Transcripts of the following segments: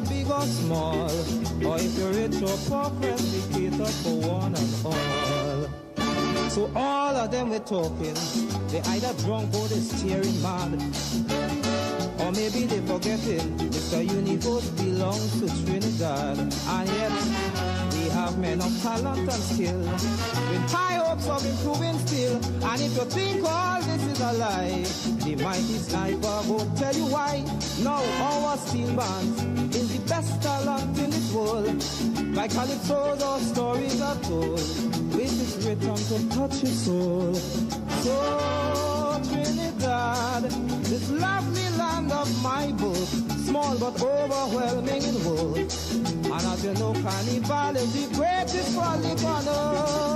big or small, or if you're rich or poor, friends, we cater for one and all. So all of them we're talking, they either drunk or they steering mad, or maybe they forgetting Mr. Universe belongs to Trinidad. And yet we have men of talent and skill, with high hopes of improving still. And if you think all this is a lie, the mighty sniper won't tell you why. Now our steel bands is the best talent in this world. Like calypsos or stories are told, which is written to touch your soul. So Trinidad, this lovely land of my book, small but overwhelming in work. And as you know, Carnival is the greatest frolic on earth.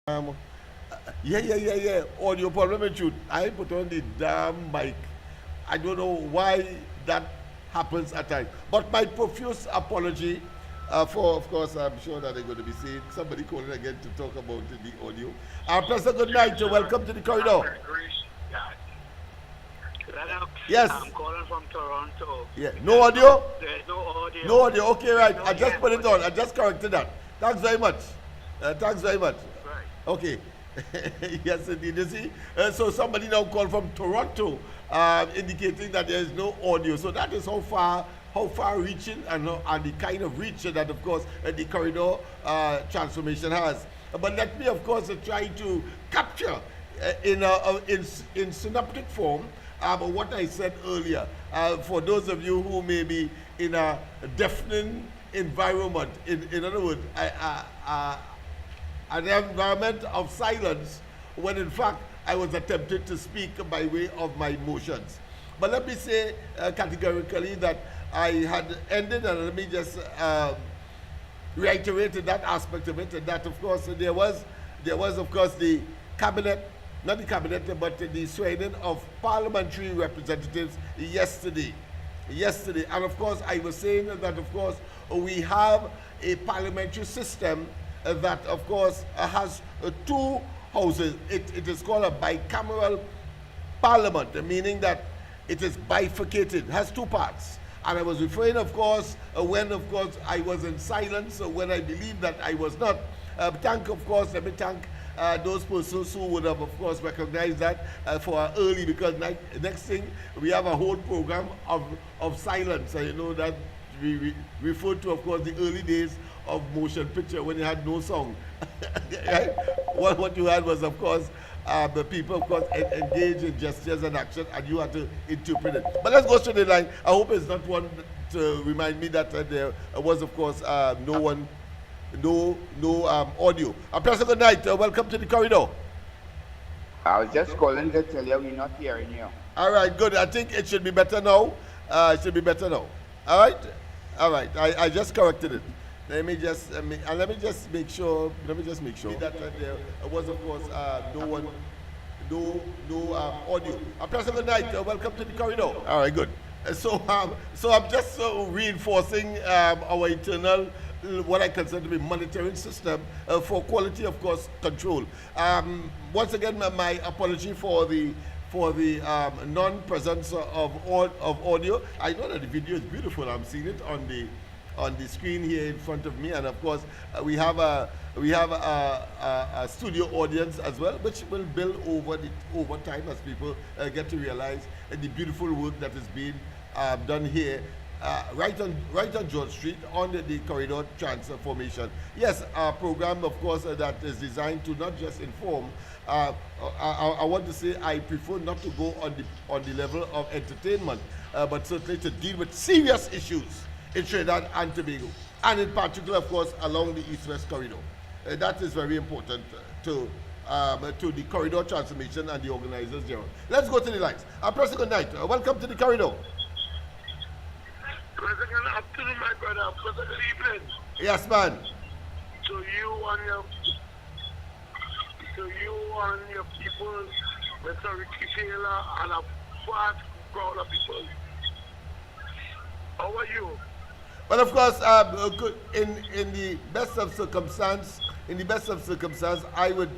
Um, yeah. Audio Parliamentary. I put on the damn mic. I don't know why that happens at times. But my profuse apology for, of course, I'm sure that they're going to be saying somebody calling again to talk about the audio. Pastor, good night. Welcome to the corridor. Lennox, yes. I'm calling from Toronto. Yeah. No audio? There's no audio. No audio. Okay, right. No, I just put it on. I just corrected that. Thanks very much. Thanks very much. Right. Okay. Yes, indeed. You see, so somebody now called from Toronto, indicating that there is no audio. So that is how far reaching and the kind of reach that, of course, the corridor transformation has. But let me, of course, try to capture in synoptic form what I said earlier. For those of you who may be in a deafening environment, in other words, an environment of silence, when in fact I was attempting to speak by way of my emotions. But let me say categorically that I had ended, and let me just reiterated that aspect of it, and that of course there was of course the cabinet, not the cabinet, but the swearing of parliamentary representatives yesterday. And of course I was saying that of course we have a parliamentary system that of course has two houses. It is called a bicameral parliament, meaning that it is bifurcated, has two parts. And I was referring, of course, when, of course, I was in silence, when I believed that I was not. Let me thank those persons who would have, of course, recognized that for our early, because next thing, we have a whole program of silence. You know that we refer to, of course, the early days of motion picture when you had no song. Right? What you had was, of course, the people, of course, engage in gestures and action, and you have to interpret it. But let's go straight to the line. I hope it's not one to remind me that there was, of course, no audio. Professor, good night. Welcome to the corridor. I was just calling to tell you we're not hearing you. All right, good. I think it should be better now. All right. I just corrected it. Let me just make sure that there was, of course, no audio. Professor, good night. Welcome to the corridor. All right, good. So I'm just reinforcing our internal, what I consider to be monitoring system for quality, of course, control. Once again, my apology for the non-presence of audio. I know that the video is beautiful. I'm seeing it on the screen here in front of me, and of course we have a studio audience as well, which will build over time as people get to realize the beautiful work that is being done here right on George Street on the corridor transformation. Yes, a program, of course, that is designed to not just inform. I want to say I prefer not to go on the level of entertainment, but certainly to deal with serious issues in Trinidad and Tobago, and in particular, of course, along the east-west corridor. That is very important to the corridor transformation and the organizers there. Let's go to the lines. Professor, good night. Welcome to the corridor. Good afternoon, my brother. Good evening. Yes, man. To you and your people, Mr. Ricky Taylor, and a vast crowd of people. How are you? Well, of course, in the best of circumstance, I would,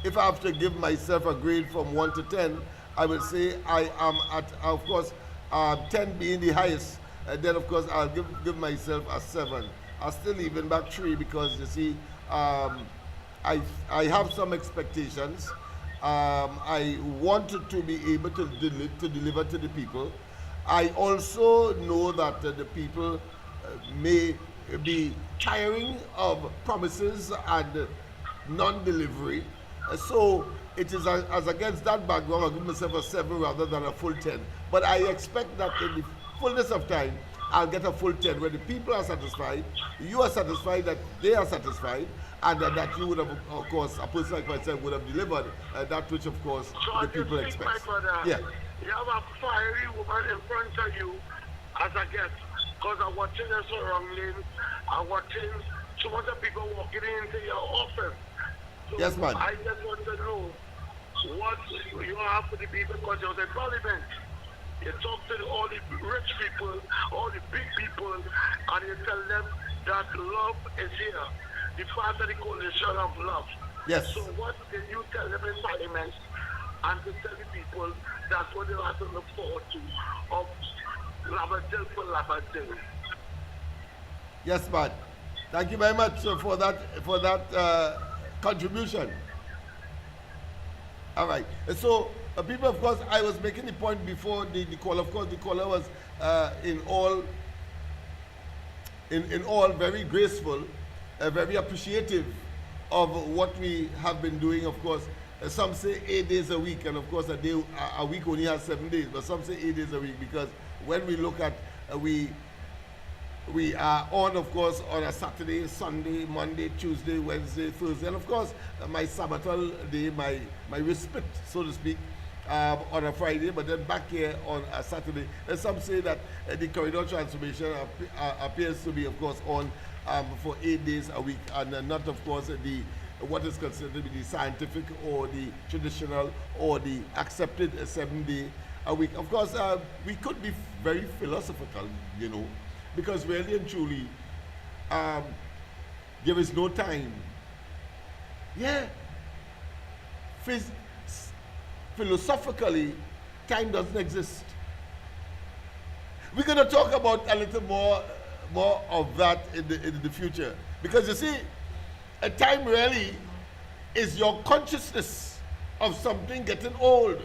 if I have to give myself a grade from 1 to 10, I would say I am at, of course, 10 being the highest. Then, of course, I'll give myself a 7. I'll still even back 3 because, you see, I have some expectations. I wanted to be able to deliver to the people. I also know that the people may be tiring of promises and non-delivery. So it is as against that background, I'll give myself a 7 rather than a full 10. But I expect that in the fullness of time, I'll get a full 10 where the people are satisfied, you are satisfied that they are satisfied, and that you would have, of course, a person like myself would have delivered that which, of course, so the people expect. Yeah. You have a fiery woman in front of you as a guest, because I'm watching the surroundings, I'm watching so much of people walking into your office. So yes, man. I just want to know what you have for the people, because you're in Parliament. You talk to all the rich people, all the big people, and you tell them that love is here. The part of the coalition of love. Yes. So what can you tell them in Parliament and to tell the people that's what they have to look forward to of Lavadil for Lavadil? Yes, man. Thank you very much for that contribution. All right. So, people, of course, I was making the point before the call. Of course, the caller was in all very graceful, very appreciative of what we have been doing. Of course, some say 8 days a week, and of course, a week only has 7 days. But some say 8 days a week because when we look at we are on, of course, on a Saturday, Sunday, Monday, Tuesday, Wednesday, Thursday, and of course, my sabbatal day, my respite, so to speak, on a Friday, but then back here on a Saturday. And some say that the corridor transformation appears to be, of course, on for 8 days a week, and not, of course, the what is considered to be the scientific or the traditional or the accepted 7-day a week. Of course, we could be very philosophical, you know, because really and truly, there is no time. Yeah. Philosophically, time doesn't exist. We're going to talk about a little more of that in the future. Because you see, a time really is your consciousness of something getting old.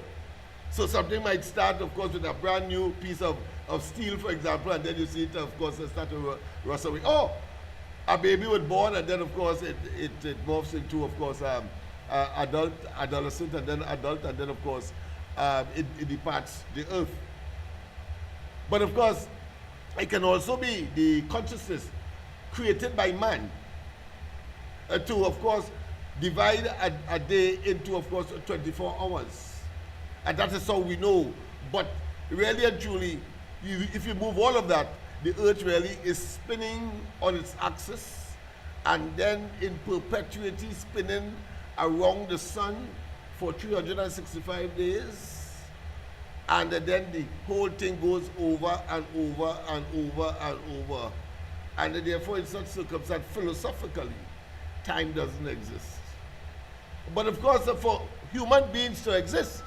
So something might start, of course, with a brand new piece of steel, for example, and then you see it, of course, start to rust away. Oh, a baby was born, and then, of course, it morphs into, of course, adolescent, and then adult, and then, of course, it departs the earth. But, of course, it can also be the consciousness created by man to, of course, divide a day into, of course, 24 hours. And that is how we know. But really and truly, if you move all of that, the earth really is spinning on its axis and then in perpetuity spinning around the sun for 365 days. And then the whole thing goes over and over and over and over. And therefore, in such circumstance, philosophically, time doesn't exist. But of course, for human beings to exist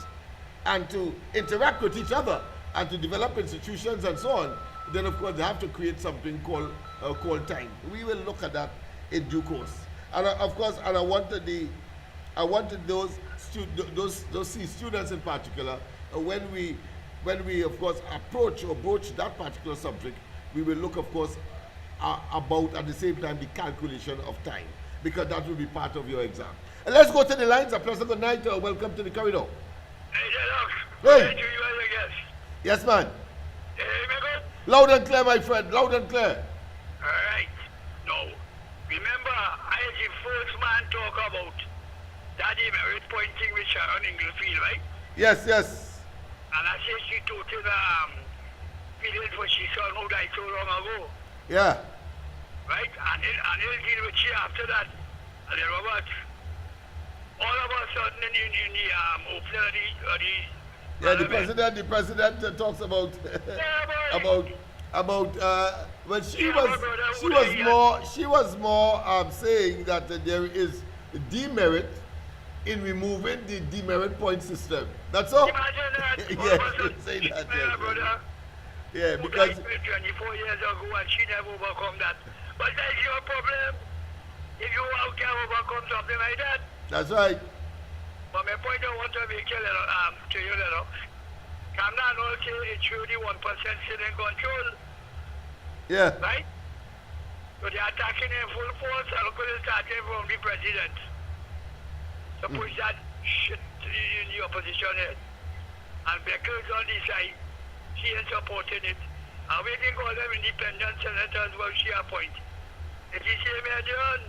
and to interact with each other and to develop institutions and so on, then of course they have to create something called time. We will look at that in due course. And of course, and I wanted those students in particular, when we of course approach or broach that particular subject, we will look, of course, about at the same time the calculation of time, because that will be part of your exam. And let's go to the lines. A pleasant good night. Welcome to the corridor. Hey, Lennox. Hey. To you as a guest. Yes, man. Hey, me good? Loud and clear, my friend. Loud and clear. All right. Now, remember, I the first man talk about that merit pointing with Sharon Inglefield, right? Yes, yes. And I say she took to the feeling for she son who died so long ago. Yeah. Right? And he'll deal with she after that. And then Robert, all of a sudden in the opening of the president talks about well, she was more saying that there is demerit in removing the demerit point system. That's all. Imagine that. Yes, you say that. Yes, brother. Yeah, because 24 years ago and she never overcome that. But that's your problem. If you can overcome something like that. That's right. But my point I want to make to you, Lennox. I'm not also it's really 1% still in control. Yeah. Right? So they're attacking in full force and look at it starting from the president. So push that shit in the opposition head. And Becker's on the side. She ain't supporting it. And we can call them independent senators while she appoint. Is he saying me done?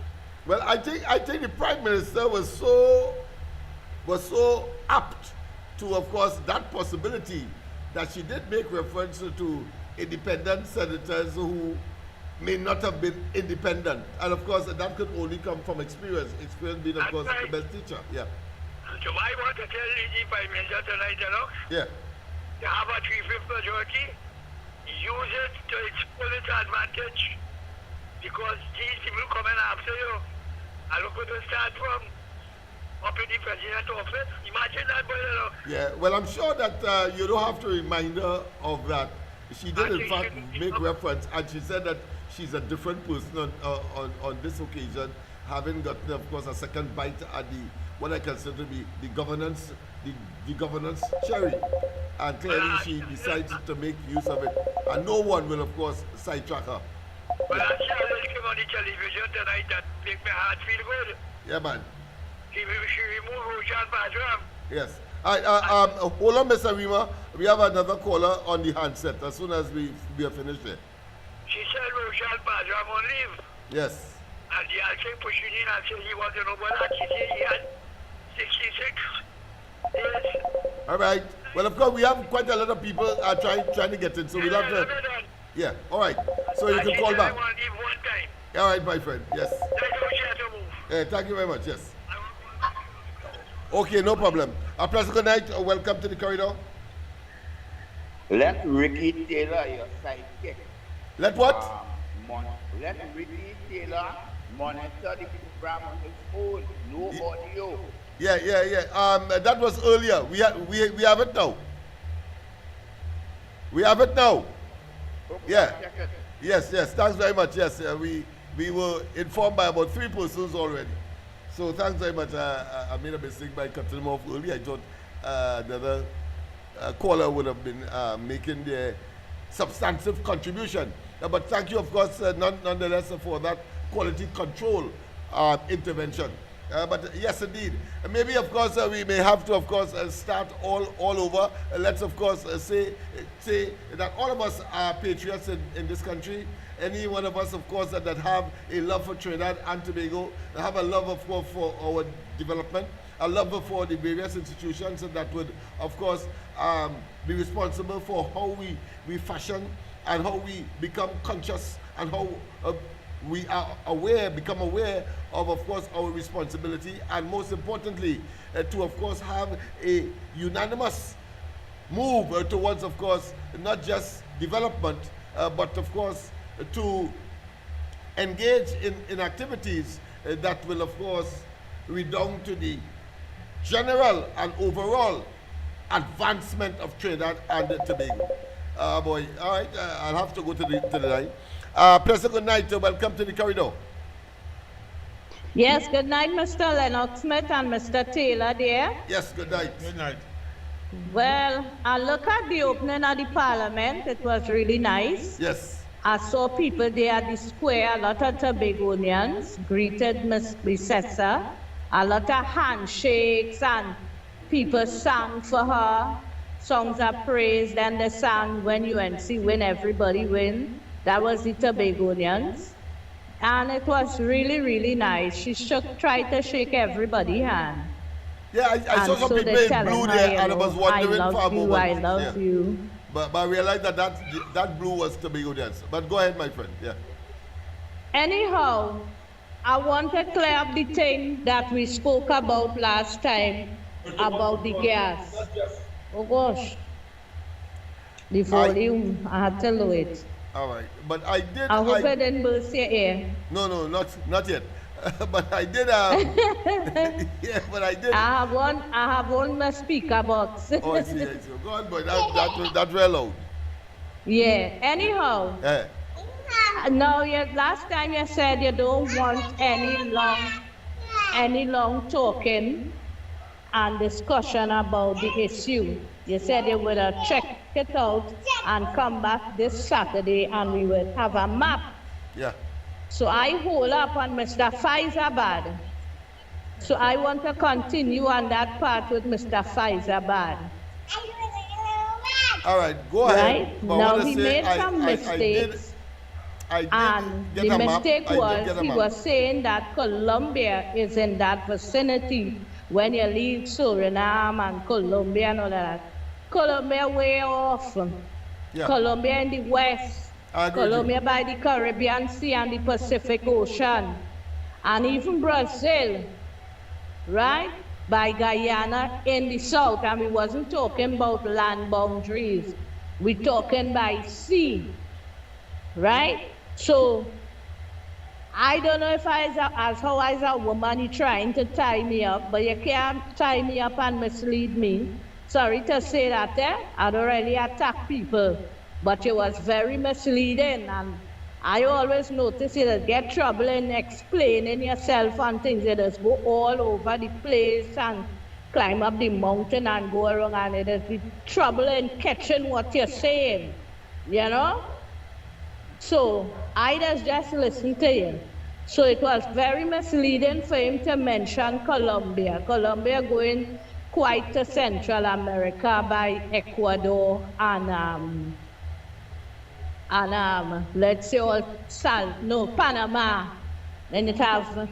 Well, I think the Prime Minister was so apt to, of course, that possibility that she did make reference to independent senators who may not have been independent. And of course, that could only come from experience. Experience being, of course, the best teacher. Yeah. So I want to tell the Prime Minister tonight, yeah. You have a 3/5 majority. Use it to its fullest advantage. Because these people coming after you. And look where to start from. Up in the president's office. Imagine that, boy. Yeah, well, I'm sure that you don't have to remind her of that. She did, in fact, make reference, and she said that she's a different person on this occasion, having gotten, of course, a second bite at what I consider to be the governance cherry. And clearly she decides to make use of it. And no one will, of course, sidetrack her. Well, I see a little on the television tonight that make my heart feel good. Yeah, man. She removed Roshan Bajram. Yes. All right, hold on, Mr. Rima. We have another caller on the handset as soon as we are finished there. She said Roshan Bajram on leave. Yes. And the Alchin pushing in and said he wasn't over that. She said he had 66 days. All right. Well, of course, we have quite a lot of people trying to get in, so we'll have to... Yeah, all right. So you can call back. All right, my friend. Yes. Thank you, Thank you very much. Yes. Okay, no problem. Pleasant good night. Welcome to the corridor. Let Ricky Taylor, your sidekick. Let what? Let Ricky Taylor monitor the program on his phone. No audio. Yeah. That was earlier. We have it now. We have it now. Okay, Yeah. check it. Yes. Thanks very much. Yes, we were informed by about 3 persons already. So thanks very much. I made a mistake by cutting him off early. I thought another caller would have been making their substantive contribution. But thank you, of course, nonetheless, for that quality control intervention. But yes, indeed. Maybe, of course, we may have to, of course, start all over. Let's, of course, say that all of us are patriots in this country. Any one of us, of course, that have a love for Trinidad and Tobago, have a love, of course, for our development, a love for the various institutions that would, of course, be responsible for how we fashion and how we become conscious and how we are become aware of course, our responsibility, and most importantly, to, of course, have a unanimous move towards, of course, not just development, but, of course, to engage in activities that will, of course, redound to the general and overall advancement of Trinidad and Tobago. Boy, all right, I'll have to go to the line. Pleasant good night. Welcome to the corridor. Yes, good night, Mr. Lennox Smith and Mr. Taylor there. Yes, good night. Good night. Well, I look at the opening of the Parliament. It was really nice. Yes. I saw people there at the square, a lot of Tobagonians greeted Ms. Bissessa, a lot of handshakes, and people sang for her, songs of praise. Then they sang When UNC Win, Everybody Win. That was the Tobagonians. And it was really, really nice. She tried to shake everybody's hand. Yeah, I saw some so people in blue there, and I was wondering for a moment. I love you. But I realized that blue was Tobagonians. But go ahead, my friend. Yeah. Anyhow, I want to clear up the thing that we spoke about last time about the gas. Oh gosh, the volume, I had to lower it. All right, but I did. I hope I didn't burst your ear. No, not yet. But I did. Yeah, but I did. I have one my speaker box. Oh, I see. Go on, boy. That's real loud. Yeah. Anyhow. Yeah. No, last time you said you don't want any long talking and discussion about the issue. You said you would check it out and come back this Saturday and we will have a map. Yeah. So I hold up on Mr. Faizabad. So I want to continue on that part with Mr. Faizabad. All right, go ahead. Right? Now he made some mistakes. I did and get the a map. mistake was he was saying that Colombia is in that vicinity when you leave Suriname and Colombia and all that. Colombia way off. Yeah. Colombia in the west. Colombia by the Caribbean Sea and the Pacific Ocean. And even Brazil, right? By Guyana in the south. And we wasn't talking about land boundaries. We're talking by sea, right? So, I don't know if as a woman you're trying to tie me up, but you can't tie me up and mislead me. Sorry to say that, I don't really attack people, but it was very misleading, and I always notice you get trouble in explaining yourself and things. You just go all over the place and climb up the mountain and go around, and it is the trouble in catching what you're saying, you know? So I just listened to you. So it was very misleading for him to mention Colombia. Colombia going quite to Central America by Ecuador and let's say Panama. Then it have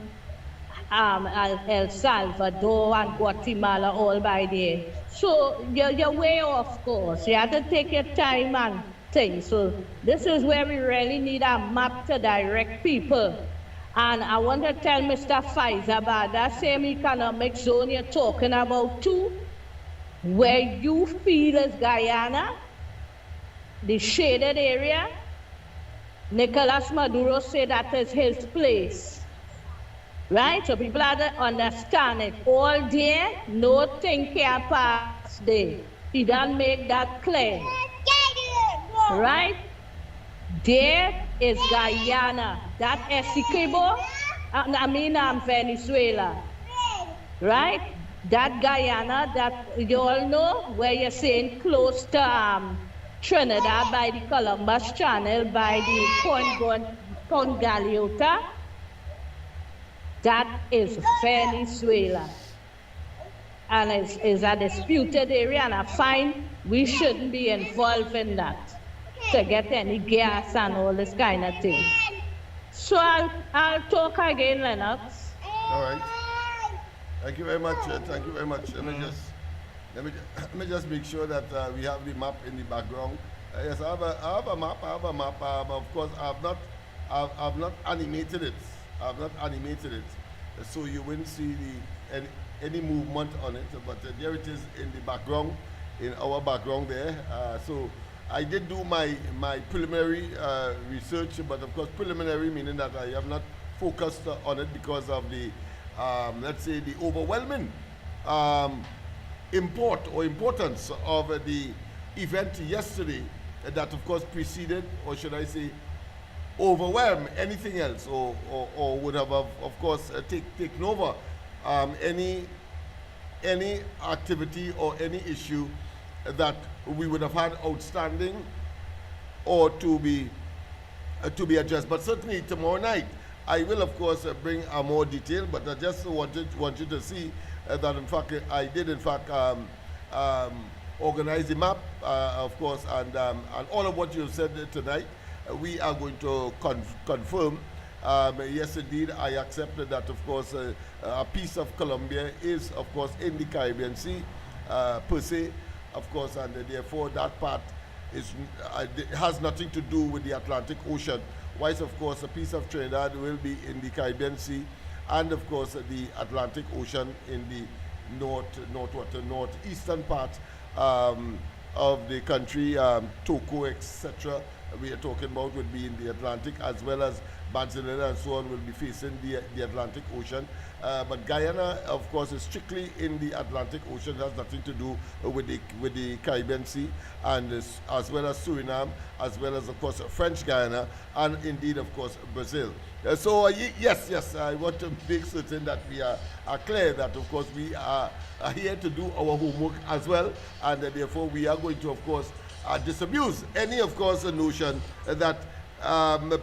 El Salvador and Guatemala all by there. So you're way off course. You have to take your time and things. So this is where we really need a map to direct people And I want to tell Mr. Pfizer about that same economic zone you're talking about too, where you feel is Guyana, the shaded area. Nicolas Maduro said that is his place. Right? So people have to understand it. All day, no thing can pass there. He done make that clear. Right? There is Guyana. That Essequibo, Venezuela. Right? That Guyana, that you all know, where you're saying close to Trinidad by the Columbus Channel, by the Point Galeota. That is Venezuela. And it's a disputed area, and I find we shouldn't be involved in that to get any gas and all this kind of thing. So I'll talk again, Lennox. All right. Thank you very much. Thank you very much. Let me just make sure that we have the map in the background. Yes, I have a map. Of course, I've not animated it. So you won't see any movement on it. But there it is in the background, in our background there. So I did do my preliminary research, but of course preliminary meaning that I have not focused on it because of the let's say the overwhelming import or importance of the event yesterday that of course preceded, or should I say overwhelm anything else, or would have of course taken over any activity or any issue that we would have had outstanding or to be addressed. But certainly tomorrow night I will of course bring more detail, but I just want you to see that in fact I did in fact organize the map of course, and all of what you have said tonight we are going to confirm. Yes, indeed, I accepted that, of course, a piece of Colombia is, of course, in the Caribbean Sea, per se, of course, and therefore that part has nothing to do with the Atlantic Ocean. Whilst, of course, a piece of Trinidad will be in the Caribbean Sea, and, of course, the Atlantic Ocean in the northeastern part of the country, Toco, etc. we are talking about would be in the Atlantic, as well as Barcelona and so on will be facing the Atlantic Ocean. But Guyana, of course, is strictly in the Atlantic Ocean, has nothing to do with the Caribbean Sea, and as well as Suriname, as well as, of course, French Guyana, and indeed, of course, Brazil. So, yes, I want to make certain that we are clear that, of course, we are here to do our homework as well, and therefore we are going to, of course, disabuse any, of course, notion that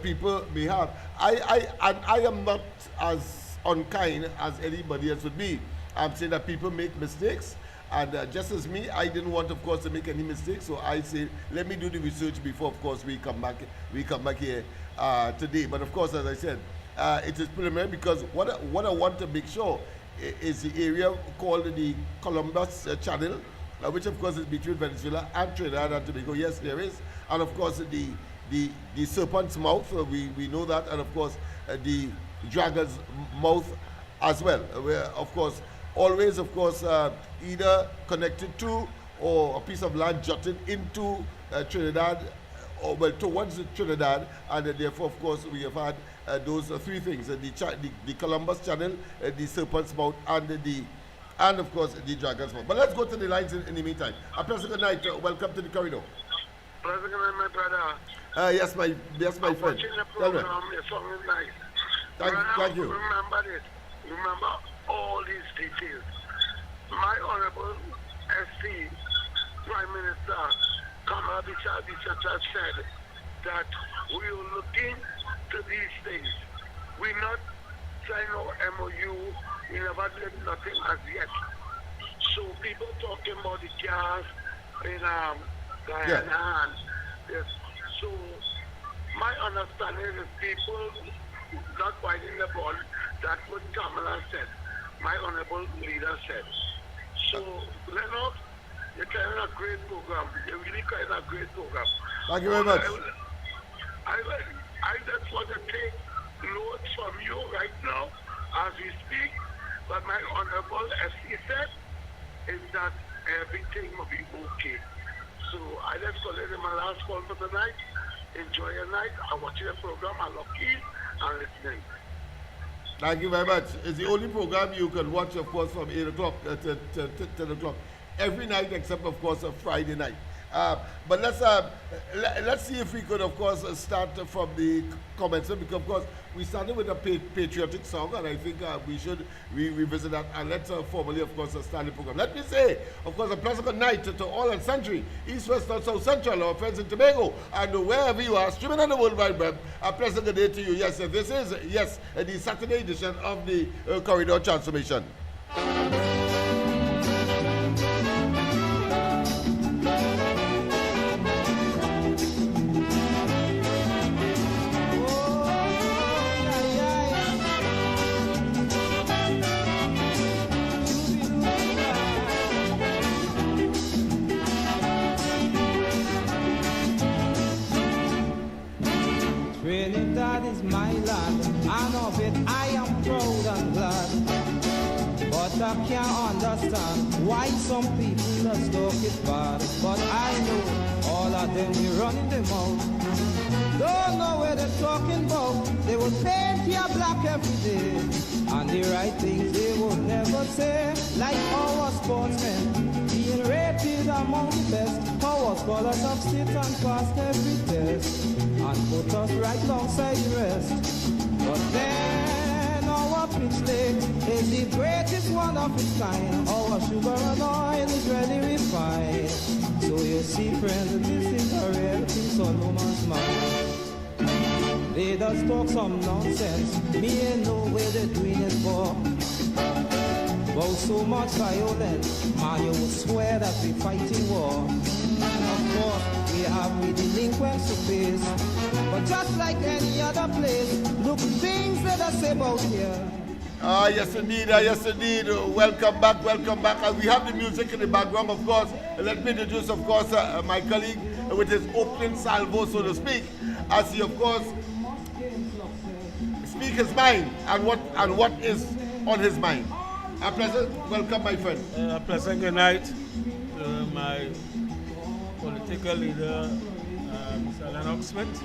people may have. I am not as unkind as anybody else would be. I'm saying that people make mistakes, and just as me, I didn't want, of course, to make any mistakes. So I say, let me do the research before, of course, we come back here today. But of course, as I said, it is preliminary because what I want to make sure is the area called the Columbus Channel, which of course is between Venezuela and Trinidad and Tobago. Yes, there is, and of course the Serpent's Mouth, we know that, and of course the Dragon's Mouth as well, where of course always, of course, either connected to or a piece of land jutted into Trinidad, or well towards Trinidad, and therefore, of course, we have had those three things: the Columbus Channel, the Serpent's Mouth, and of course the Dragon's Mouth. But let's go to the lines in the meantime. A pleasant good night. Welcome to the corridor. Pleasant good night, my brother. Yes, my friend. Watching the program, your song is nice. Thank you. Remember this. Remember all these details. My Honorable SC Prime Minister Kamala Bishara said that we are looking to these things. We not sign no MOU. We never did nothing as yet. So people talking about the gas in Guyana and yes. So my understanding is people not fighting the ball. That's what Kamala said. My honorable leader said. So Lennox, you're carrying a great program. You're really carrying a great program. Thank you very much. I just want to take notes from you right now as we speak. But my Honorable, as he said, is that everything will be okay. So I just call it my last call for tonight. Enjoy your night. I'm watching the program. I'm lucky and listening. Thank you very much. It's the only program you can watch, of course, from 8 o'clock to 10 o'clock. Every night except, of course, a Friday night. But let's see if we could, of course, start from the comments, because, of course, we started with a patriotic song, and I think we should revisit that, and let's formally, of course, start the program. Let me say, of course, a pleasant good night to all and sundry, East, West, North, South, Central, our friends in Tobago, and wherever you are, streaming on the World Wide Web. A pleasant good day to you. Yes, this is, the Saturday edition of the Corridor Transformation. Trinidad is my land, and of it I am proud and glad. But I can't understand why some people just talk it bad. But I know all of them be running them out. Don't know where they're talking about. They will paint your black every day, and the right things they would never say. Like our sportsmen being rated among the best. Our scholars have sit and passed every test, and put us right alongside the rest. But then our pitch lake is the greatest one of its kind. Our sugar and oil is ready refined. So you see, friends, this is a reality on no man's mind. They just talk some nonsense. Me ain't know where they're doing it for. About so much violence, man, you would swear that we're fighting war. Of course, we have the delinquents to face. But just like any other place, look, things that I say about here. Yes indeed, yes indeed. Welcome back, welcome back. And we have the music in the background, of course. Let me introduce, of course, my colleague with his opening salvo, so to speak, as he, of course, speak his mind and what is on his mind. A pleasant welcome, my friend. A pleasant good night to my political leader, Mr. Lennox Smith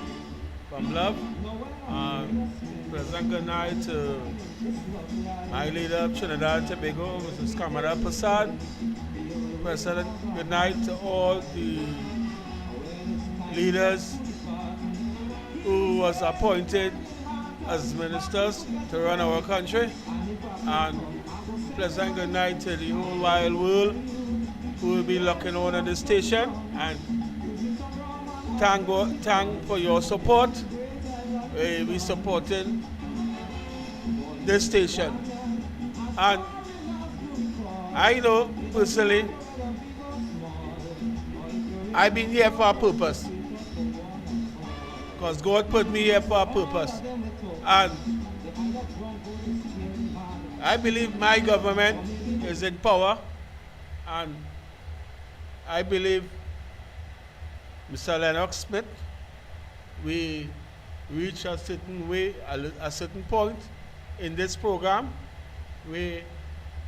from Love. Pleasant good night to my leader of Trinidad and Tobago, Mrs. Kamara Prasad. Pleasant good night to all the leaders who was appointed as ministers to run our country. And pleasant good night to the whole wide world who will be looking on at this station, and thank for your support. We supporting this station, and I know personally I've been here for a purpose, because God put me here for a purpose, and I believe my government is in power, and I believe Mr. Lennox Smith, we reach a certain way, a certain point in this program where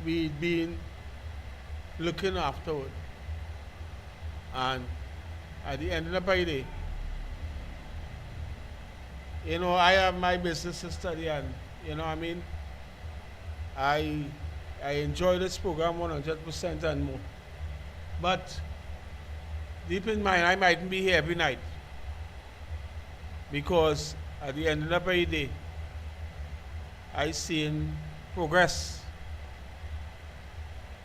we've been looking afterward. And at the end of the day, I have my business to study, and I mean, I enjoy this program 100% and more. But deep in mind, I mightn't be here every night, because at the end of the day, I seen progress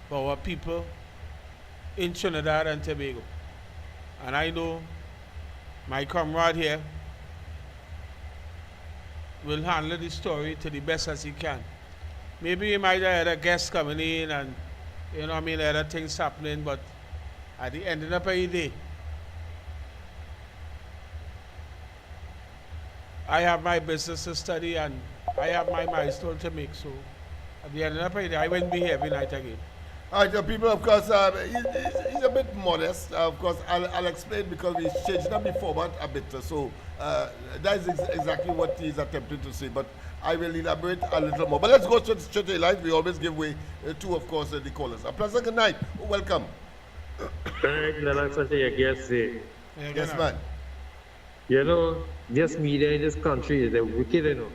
for our people in Trinidad and Tobago. And I know my comrade here will handle the story to the best as he can. Maybe you might have had a guest coming in and, other things happening, but at the end of the day, I have my business to study and I have my milestone to make. So at the end of the day, I won't be here every night again. All right, the people, of course, he's a bit modest. Of course, I'll explain because we changed the format a bit. So that is exactly what he's attempting to say. But I will elaborate a little more. But let's go straight to the line. We always give way to, of course, the callers. A pleasant good night. Welcome. Thank Lennox for your guest. Yes, man. You know, this media in this country is wicked, you know.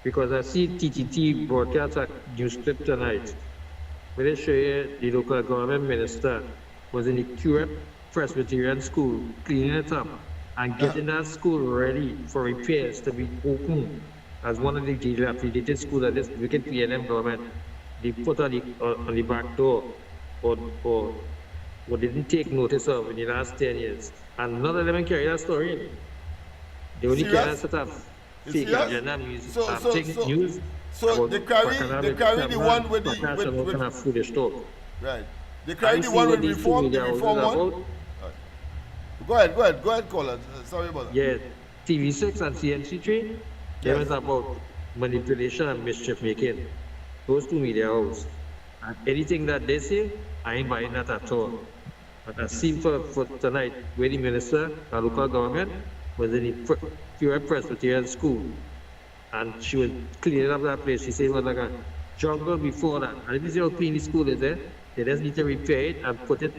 Because I see TTT broadcast a news clip tonight. Where they show you the local government minister was in the Curate Presbyterian school, cleaning it up and getting that school ready for repairs to be open as one of the dilapidated schools that this wicked PNM government they put on the back door or didn't take notice of in the last 10 years. And none of them carry that story. They only carry that sort of fake agenda news. News. So they carry the one with the foolish talk. Right. They carry the one with reform one. Go ahead, caller. Sorry about that. Yeah, TV6 and CNC3, they was about manipulation and mischief making. Those two media houses. And anything that they say, I ain't buying that at all. But I see for tonight, where the minister, the local government, was in the Pure Presbyterian school. And she was cleaning up that place. She said it was like a jungle before that. And this is how clean the school is there. They just need to repair it and put it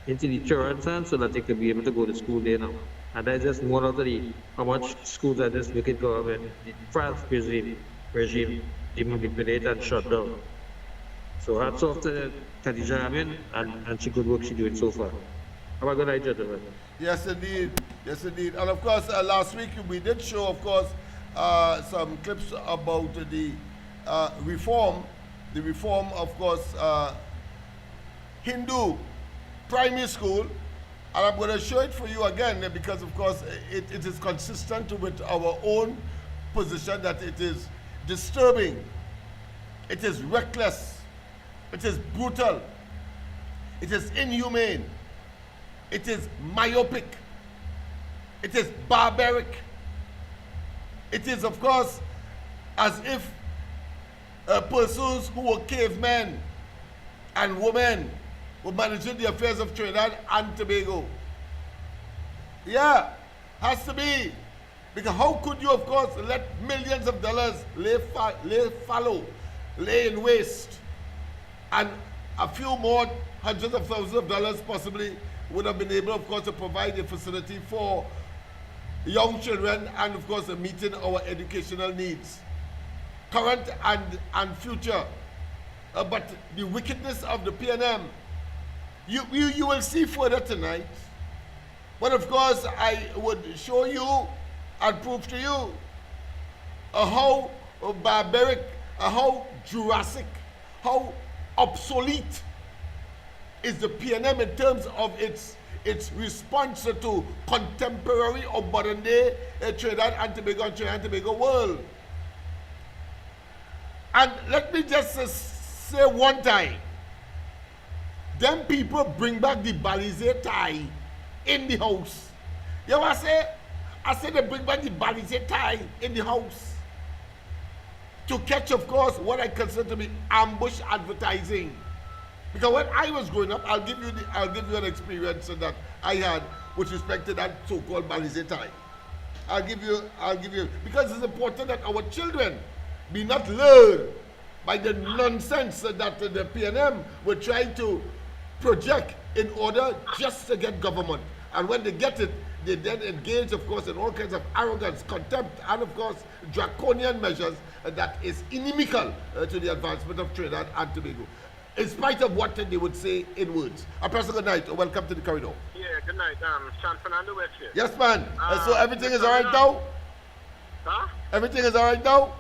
into the children's hands so that they can be able to go to school there now. And that's just one of the how much schools that this wicked government, the France regime, they manipulate and shut down. So hats off to Khadija Amin and she good work she doing so far. Have a good night, gentlemen. Yes, indeed. Yes, indeed. And of course, last week we did show, of course, some clips about the reform, of course, Hindu primary school, and I'm going to show it for you again because, of course, it is consistent with our own position that it is disturbing, it is reckless, it is brutal, it is inhumane, it is myopic, it is barbaric. It is, of course, as if persons who were cavemen and women were managing the affairs of Trinidad and Tobago. Yeah, has to be. Because how could you, of course, let millions of dollars lay fallow, lay in waste, and a few more hundreds of thousands of dollars possibly would have been able, of course, to provide a facility for young children and, of course, meeting our educational needs, current and future. But the wickedness of the PNM, you will see further tonight. But, of course, I would show you and prove to you how barbaric, how Jurassic, how obsolete is the PNM in terms of its response to contemporary or modern day Trinidad and Tobago world. And let me just say one time, them people bring back the Balize tie in the house. You know what I say? I said they bring back the Balize tie in the house to catch, of course, what I consider to be ambush advertising. Because when I was growing up, I'll give you an experience that I had with respect to that so-called Balize tie. I'll give you because it's important that our children be not lured by the nonsense that the PNM were trying to project in order just to get government. And when they get it, they then engage, of course, in all kinds of arrogance, contempt, and, of course, draconian measures that is inimical to the advancement of Trinidad and Tobago, in spite of what they would say in words. A person, good night. Welcome to the corridor. Yeah, good night. San Fernando West here. Yes, man. So everything is all right now? Huh? Everything is all right now?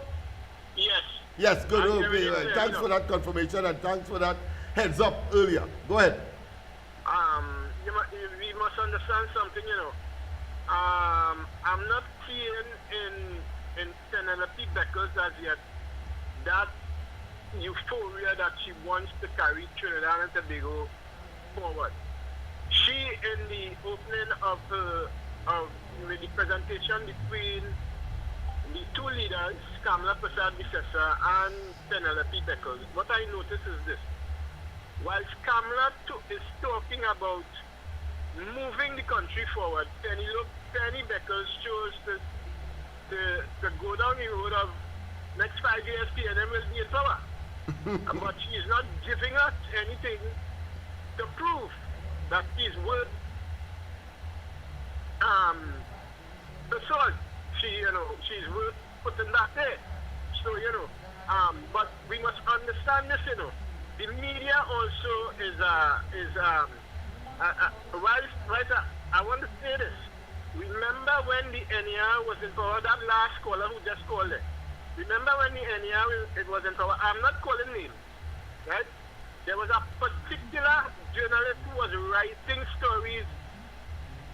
Yes. Yes, good. Okay. Thanks for that confirmation and thanks for that heads up earlier. Go ahead. We must understand something, you know. I'm not seeing in Penelope Beckers as yet that euphoria that she wants to carry Trinidad and Tobago forward. She, in the opening of the presentation between the two leaders, Kamala Prasad Bisesa and Penelope Beckers, what I notice is this. whilst Kamala is talking about moving the country forward, Penny Beckles chose to go down the road of next 5 years PNM will be in power. But she's not giving us anything to prove that she's worth the salt. She's worth putting that there. So, but we must understand this, The media also is I want to say this. Remember when the NER was in power, that last caller who just called it. Remember when the NER was in power, I'm not calling names, right? There was a particular journalist who was writing stories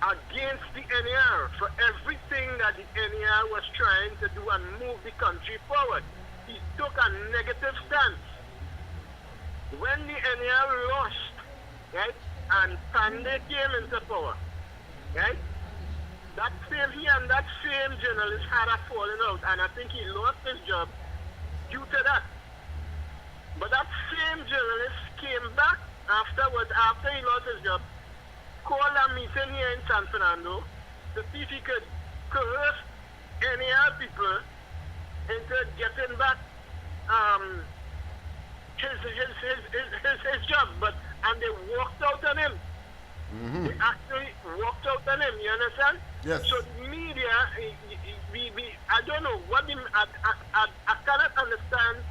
against the NER for everything that the NER was trying to do and move the country forward. He took a negative stance. When the NER lost, right, and Pandey came into power, right, he and that same journalist had a falling out, and I think he lost his job due to that. But that same journalist came back afterwards, after he lost his job, called a meeting here in San Fernando to see if he could coerce NER people into getting back his job, and they walked out on him. Mm-hmm. They actually walked out on him, you understand? Yes. So media, I don't know what I cannot understand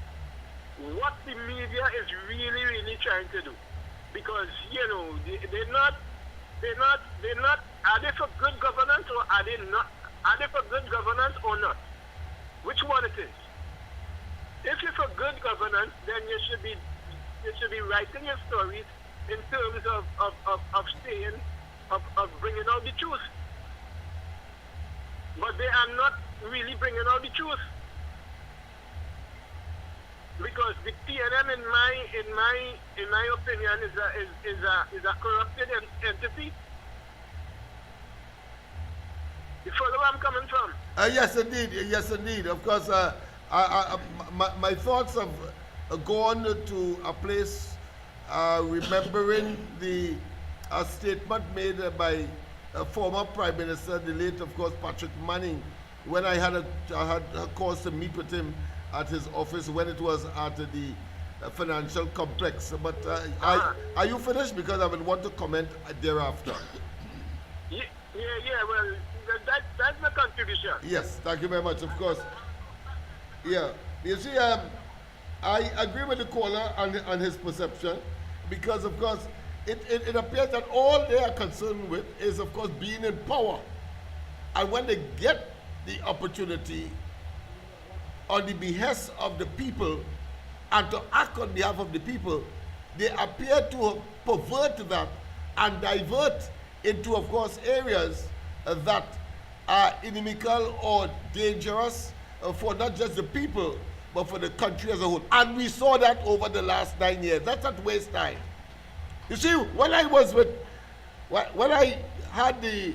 what the media is really trying to do, because they're not. Are they for good governance or are they not? Are they for good governance or not? Which one it is? If you're for good governance, then you should be writing your stories in terms of saying, of bringing out the truth. But they are not really bringing out the truth, because the PNM, in my opinion, is a corrupted entity. You follow where I'm coming from? Yes, indeed. Of course, my thoughts have gone to a place remembering the statement made by former Prime Minister, the late, of course, Patrick Manning, when I had a cause to meet with him at his office when it was at the financial complex. But are you finished? Because I will want to comment thereafter. Yeah. Well, that's the contribution. Yes, thank you very much. Of course. Yeah, you see, I agree with the caller on his perception, because of course it appears that all they are concerned with is, of course, being in power, and when they get the opportunity on the behest of the people and to act on behalf of the people, they appear to pervert that and divert into, of course, areas that are inimical or dangerous for not just the people, but for the country as a whole. And we saw that over the last 9 years. That's not waste time. You see, when I had the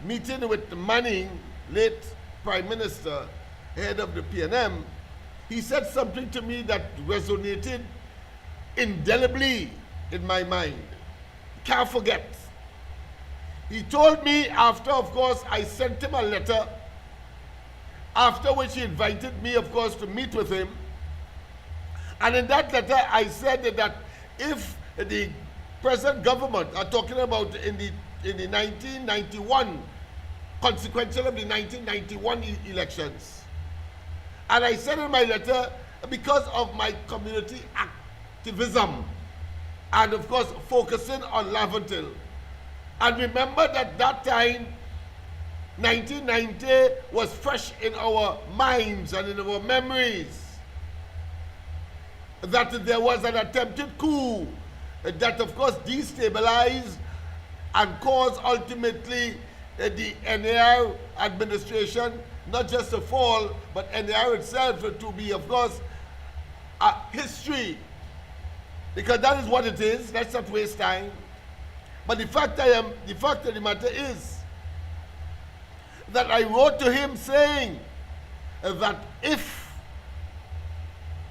meeting with Manning, late Prime Minister, head of the PNM, he said something to me that resonated indelibly in my mind. Can't forget. He told me after, of course, I sent him a letter, after which he invited me, of course, to meet with him. And in that letter, I said that if the present government are talking about in the 1991, consequential of the 1991 elections. And I said in my letter, because of my community activism, and of course, focusing on Laventille. And remember that time, 1990 was fresh in our minds and in our memories. That there was an attempted coup that, of course, destabilized and caused ultimately the NAR administration not just to fall, but NAR itself to be, of course, a history. Because that is what it is. Let's not waste time. But the fact of the matter is that I wrote to him saying that if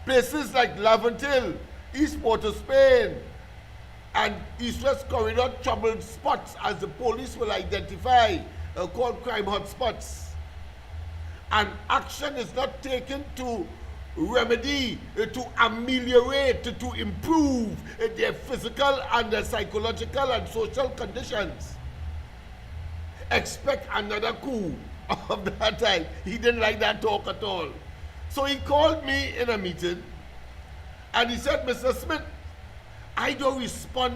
places like Laventille, East Port of Spain, and East-West corridor troubled spots, as the police will identify, called crime hotspots. And action is not taken to remedy, to ameliorate, to improve their physical and their psychological and social conditions. Expect another coup of that type. He didn't like that talk at all. So he called me in a meeting and he said, Mr. Smith, I don't respond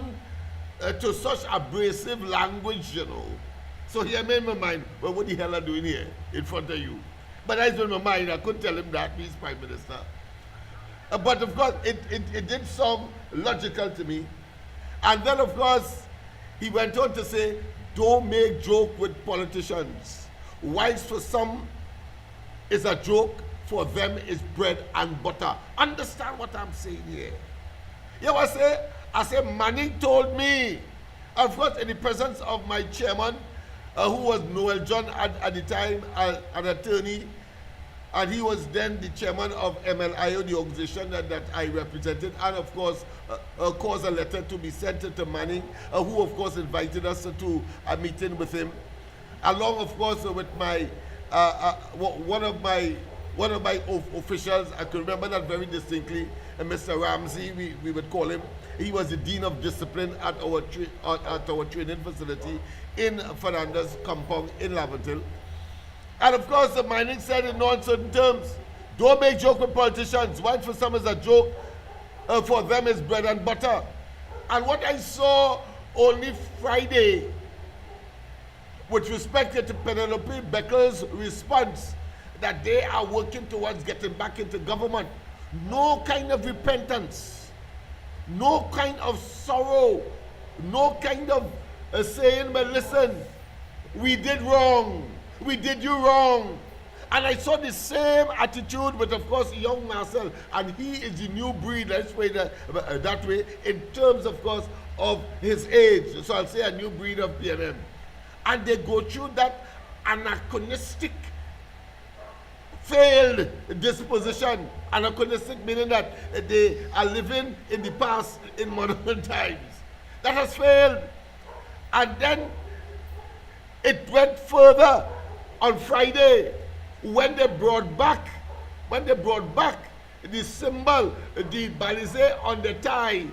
to such abrasive language, you know. So he made my mind, well, what the hell are you doing here in front of you? But I was in my mind, I couldn't tell him that, he's Prime Minister. But of course, it did sound logical to me. And then of course, he went on to say, don't make joke with politicians. Whilst for some is a joke, for them is bread and butter. Understand what I'm saying here? You know what I say? I say, Manning told me, of course, in the presence of my chairman, who was Noel John at the time, an attorney, and he was then the chairman of MLIO, the organization that I represented, and of course, caused a letter to be sent to Manning, who of course invited us to a meeting with him, along of course with my, one of my officials. I can remember that very distinctly, Mr. Ramsey, we would call him. He was the Dean of Discipline at our training facility in Fernandez compound in Laventille. And of course, the Manning said in no uncertain terms, don't make joke with politicians. While for some is a joke, for them is bread and butter. And what I saw only Friday, with respect to Penelope Becker's response, that they are working towards getting back into government. No kind of repentance, no kind of sorrow, no kind of saying, but listen, we did wrong, we did you wrong. And I saw the same attitude with, of course, young Marcel, and he is the new breed, let's say that way, in terms, of course, of his age. So I'll say a new breed of PNM. And they go through that anachronistic, failed disposition. Anachronistic meaning that they are living in the past in modern times. That has failed. And then it went further on Friday when they brought back the symbol, the balisé on the tie.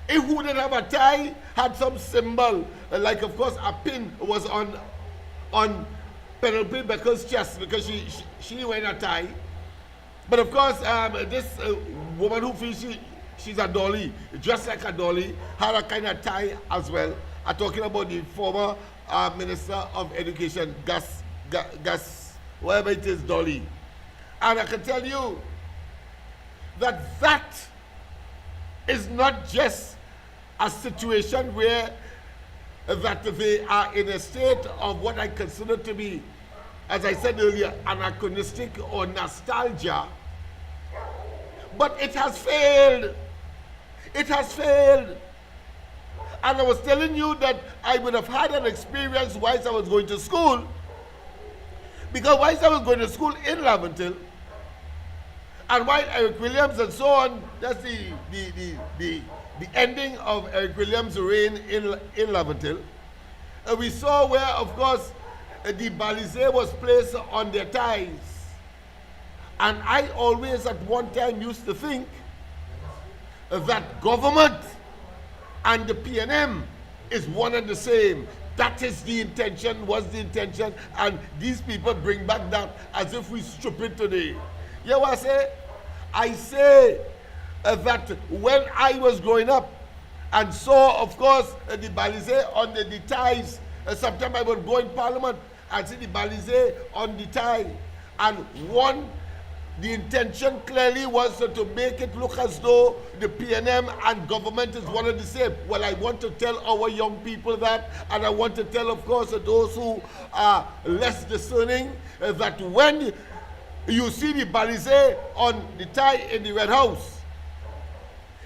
If who didn't have a tie had some symbol, like of course a pin was on Penelope Becker's chest, because she didn't wear a tie. But of course, this woman who feels she's a dolly, dressed like a dolly, had a kind of tie as well. I'm talking about the former Minister of Education, Gus, whatever it is, Dolly. And I can tell you that that is not just a situation where that they are in a state of what I consider to be, as I said earlier, anachronistic or nostalgia, but it has failed. It has failed. And I was telling you that I would have had an experience whilst I was going to school, because whilst I was going to school in Laventille, and while Eric Williams and so on, that's the ending of Eric Williams' reign in Laventille, we saw where, of course, the balisé was placed on their ties. And I always at one time used to think that government and the PNM is one and the same. That is the intention, was the intention, and these people bring back that as if we strip it today. You know what I say? I say that when I was growing up and saw, of course, the balisé on the ties, sometimes I would go in Parliament and see the balisé on the tie. And the intention clearly was to make it look as though the PNM and government is one and the same. Well, I want to tell our young people that, and I want to tell, of course, those who are less discerning, that when you see the balisé on the tie in the Red House,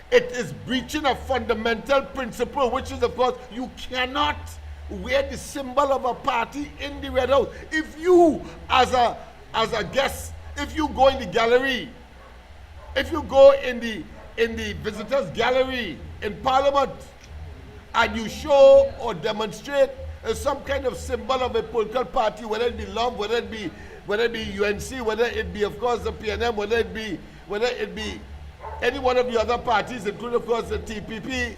it is breaching a fundamental principle, which is, of course, you cannot wear the symbol of a party in the Red House. If you, as a guest, if you go in the gallery, if you go in the visitors gallery, in Parliament and you show or demonstrate some kind of symbol of a political party, whether it be LOV, whether it be UNC, whether it be, of course, the PNM, whether it be any one of the other parties, including, of course, the TPP,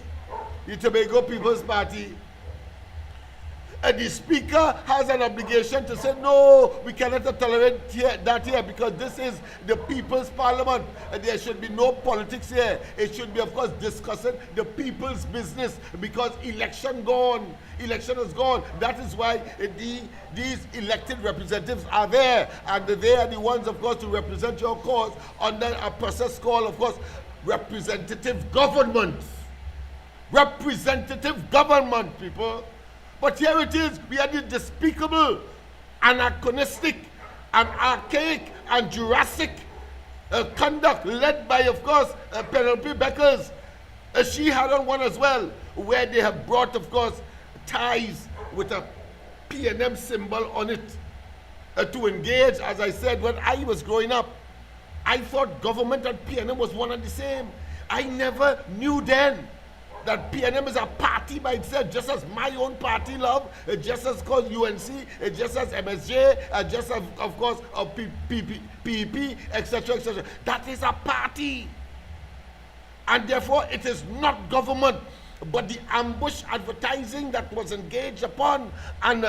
the Tobago People's Party, and the Speaker has an obligation to say, no, we cannot tolerate that here because this is the People's Parliament and there should be no politics here. It should be, of course, discussing the people's business because election is gone. That is why these elected representatives are there, and they are the ones, of course, to represent your cause under a process called, of course, representative government. Representative government, people. But here it is, we are the despicable, anachronistic, and archaic, and Jurassic conduct led by, of course, Penelope Beckers. She had on one as well, where they have brought, of course, ties with a PNM symbol on it to engage. As I said, when I was growing up, I thought government and PNM was one and the same. I never knew then that PNM is a party by itself, just as my own party, LOV, just as called UNC, just as MSJ, just as, of course, PEP, etc., etc. That is a party. And therefore, it is not government, but the ambush advertising that was engaged upon and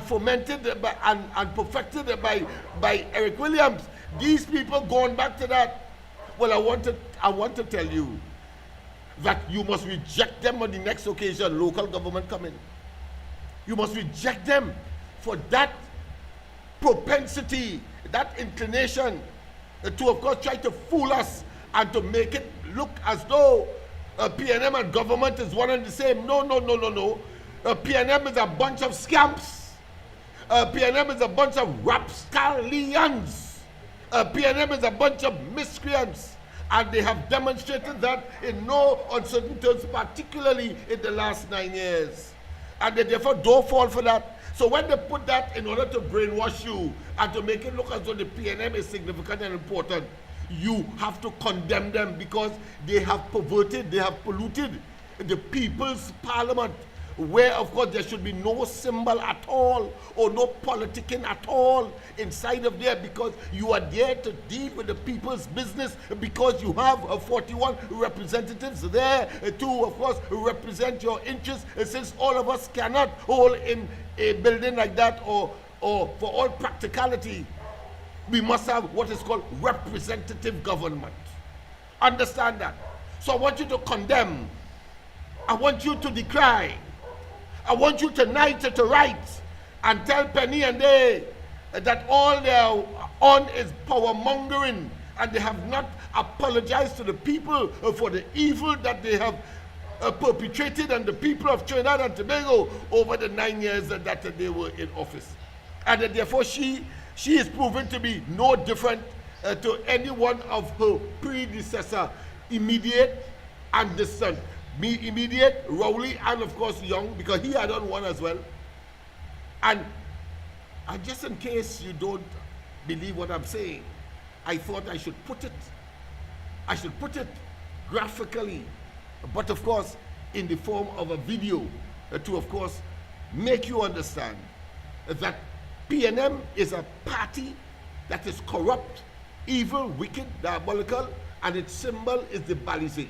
fomented by, and perfected by Eric Williams. These people going back to that. Well, I want to tell you that you must reject them on the next occasion local government come in. You must reject them for that propensity, that inclination to, of course, try to fool us and to make it look as though PNM and government is one and the same. No. PNM is a bunch of scamps. PNM is a bunch of rapscallions. PNM is a bunch of miscreants. And they have demonstrated that in no uncertain terms, particularly in the last 9 years. And they therefore don't fall for that. So when they put that in order to brainwash you and to make it look as though the PNM is significant and important, you have to condemn them because they have perverted, they have polluted the People's Parliament, where, of course, there should be no symbol at all or no politicking at all inside of there, because you are there to deal with the people's business, because you have 41 representatives there to, of course, represent your interests, since all of us cannot all in a building like that, or for all practicality, we must have what is called representative government. Understand that. So I want you to condemn. I want you to decry. I want you tonight to write and tell Penny and they that all they are on is power mongering, and they have not apologized to the people for the evil that they have perpetrated on the people of Trinidad and Tobago over the 9 years that they were in office. And that therefore she is proven to be no different to any one of her predecessor, immediate and distant. Immediate, Rowley, and of course Young, because he had on one as well. And just in case you don't believe what I'm saying, I thought I should put it graphically, but of course in the form of a video to, of course, make you understand that PNM is a party that is corrupt, evil, wicked, diabolical, and its symbol is the balize.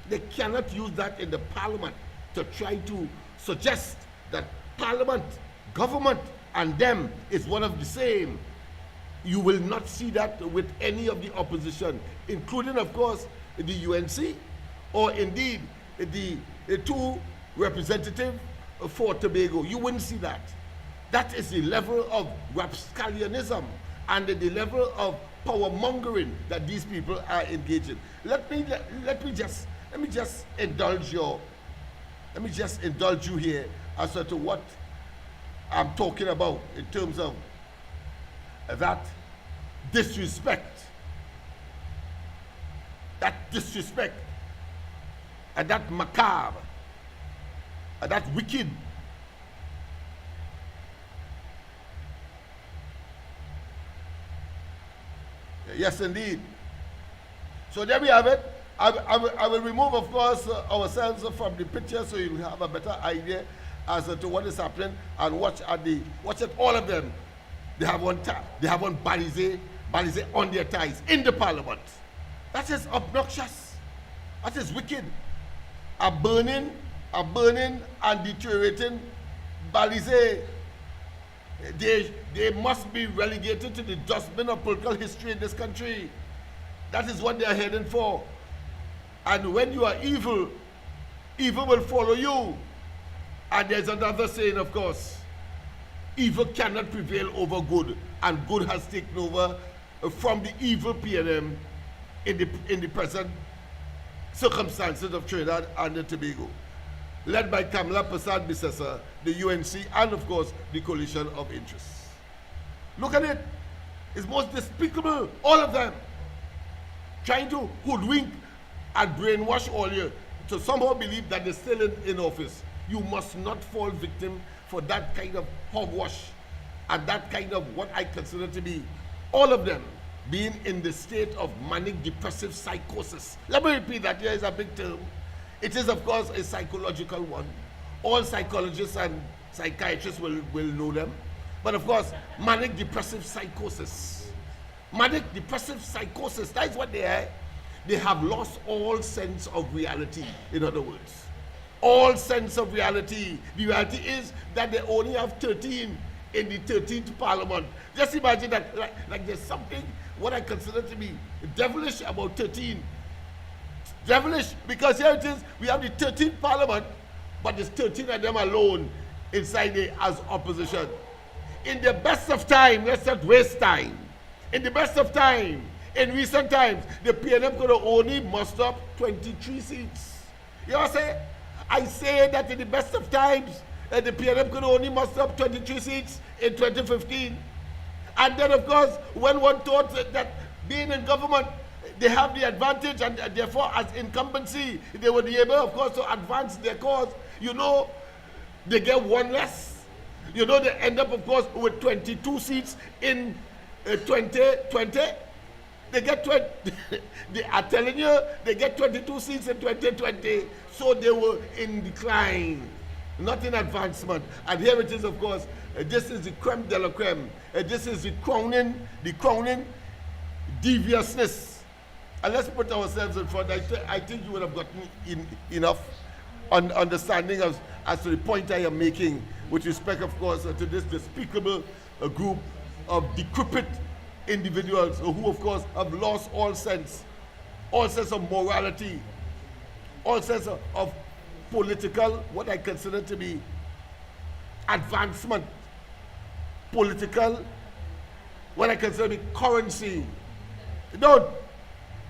They cannot use that in the Parliament to try to suggest that Parliament, government, and them is one of the same. You will not see that with any of the opposition, including, of course, the UNC, or indeed the two representatives for Tobago. You wouldn't see that. That is the level of rapscallianism and the level of power mongering that these people are engaged in. Let me just indulge you here as to what I'm talking about in terms of that disrespect, and that macabre, and that wicked. Yes, indeed. So there we have it. I will remove, of course, ourselves from the picture so you'll have a better idea as to what is happening, and watch at all of them. They have one balize on their ties in the parliament. That is obnoxious. That is wicked. A burning and deteriorating balize. They must be relegated to the dustbin of political history in this country. That is what they are heading for. And when you are evil, evil will follow you. And there's another saying, of course, evil cannot prevail over good, and good has taken over from the evil PNM in the present circumstances of Trinidad and Tobago, led by Kamala Prasad Bissessa, the UNC, and of course the coalition of interests. Look at it. It's most despicable, all of them, trying to hoodwink and brainwash all you to somehow believe that they're still in office. You must not fall victim for that kind of hogwash and that kind of what I consider to be, all of them being in the state of manic depressive psychosis. Let me repeat that. Here is a big term. It is, of course, a psychological one. All psychologists and psychiatrists will know them. But of course, manic depressive psychosis. Manic depressive psychosis, that is what they are. They have lost all sense of reality, in other words. All sense of reality. The reality is that they only have 13 in the 13th Parliament. Just imagine that, like there's something, what I consider to be devilish about 13. Devilish, because here it is, we have the 13th Parliament, but there's 13 of them alone inside as opposition. In the best of time, let's not waste time. In the best of time, in recent times, the PNM could have only mustered up 23 seats. You know what I'm saying? I say that in the best of times, the PNM could only muster up 23 seats in 2015. And then, of course, when one thought that being in government, they have the advantage, and therefore, as incumbency, they would be able, of course, to advance their cause. You know, they get one less. You know, they end up, of course, with 22 seats in 2020. They get 20, they are telling you, they get 22 seats in 2020. So they were in decline, not in advancement. And here it is, of course, this is the creme de la creme. This is the crowning deviousness. And let's put ourselves in front. I think you would have gotten enough understanding as to the point I am making with respect, of course, to this despicable group of decrepit individuals who, of course, have lost all sense of morality, all sense of political, what I consider to be advancement, political, what I consider to be currency. Don't.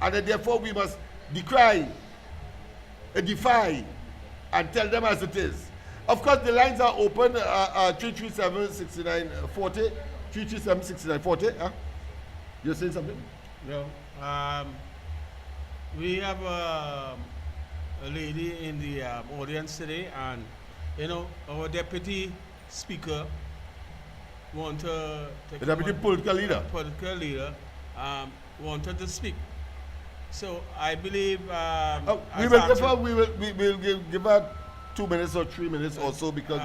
And then therefore we must defy, and tell them as it is. Of course, the lines are open, 337-6940, 337-6940. Huh? You're saying something? No. We have a lady in the audience today, and you know, our deputy speaker want to the deputy political leader wanted to speak. So I believe we will give her 2 minutes or 3 minutes or so, because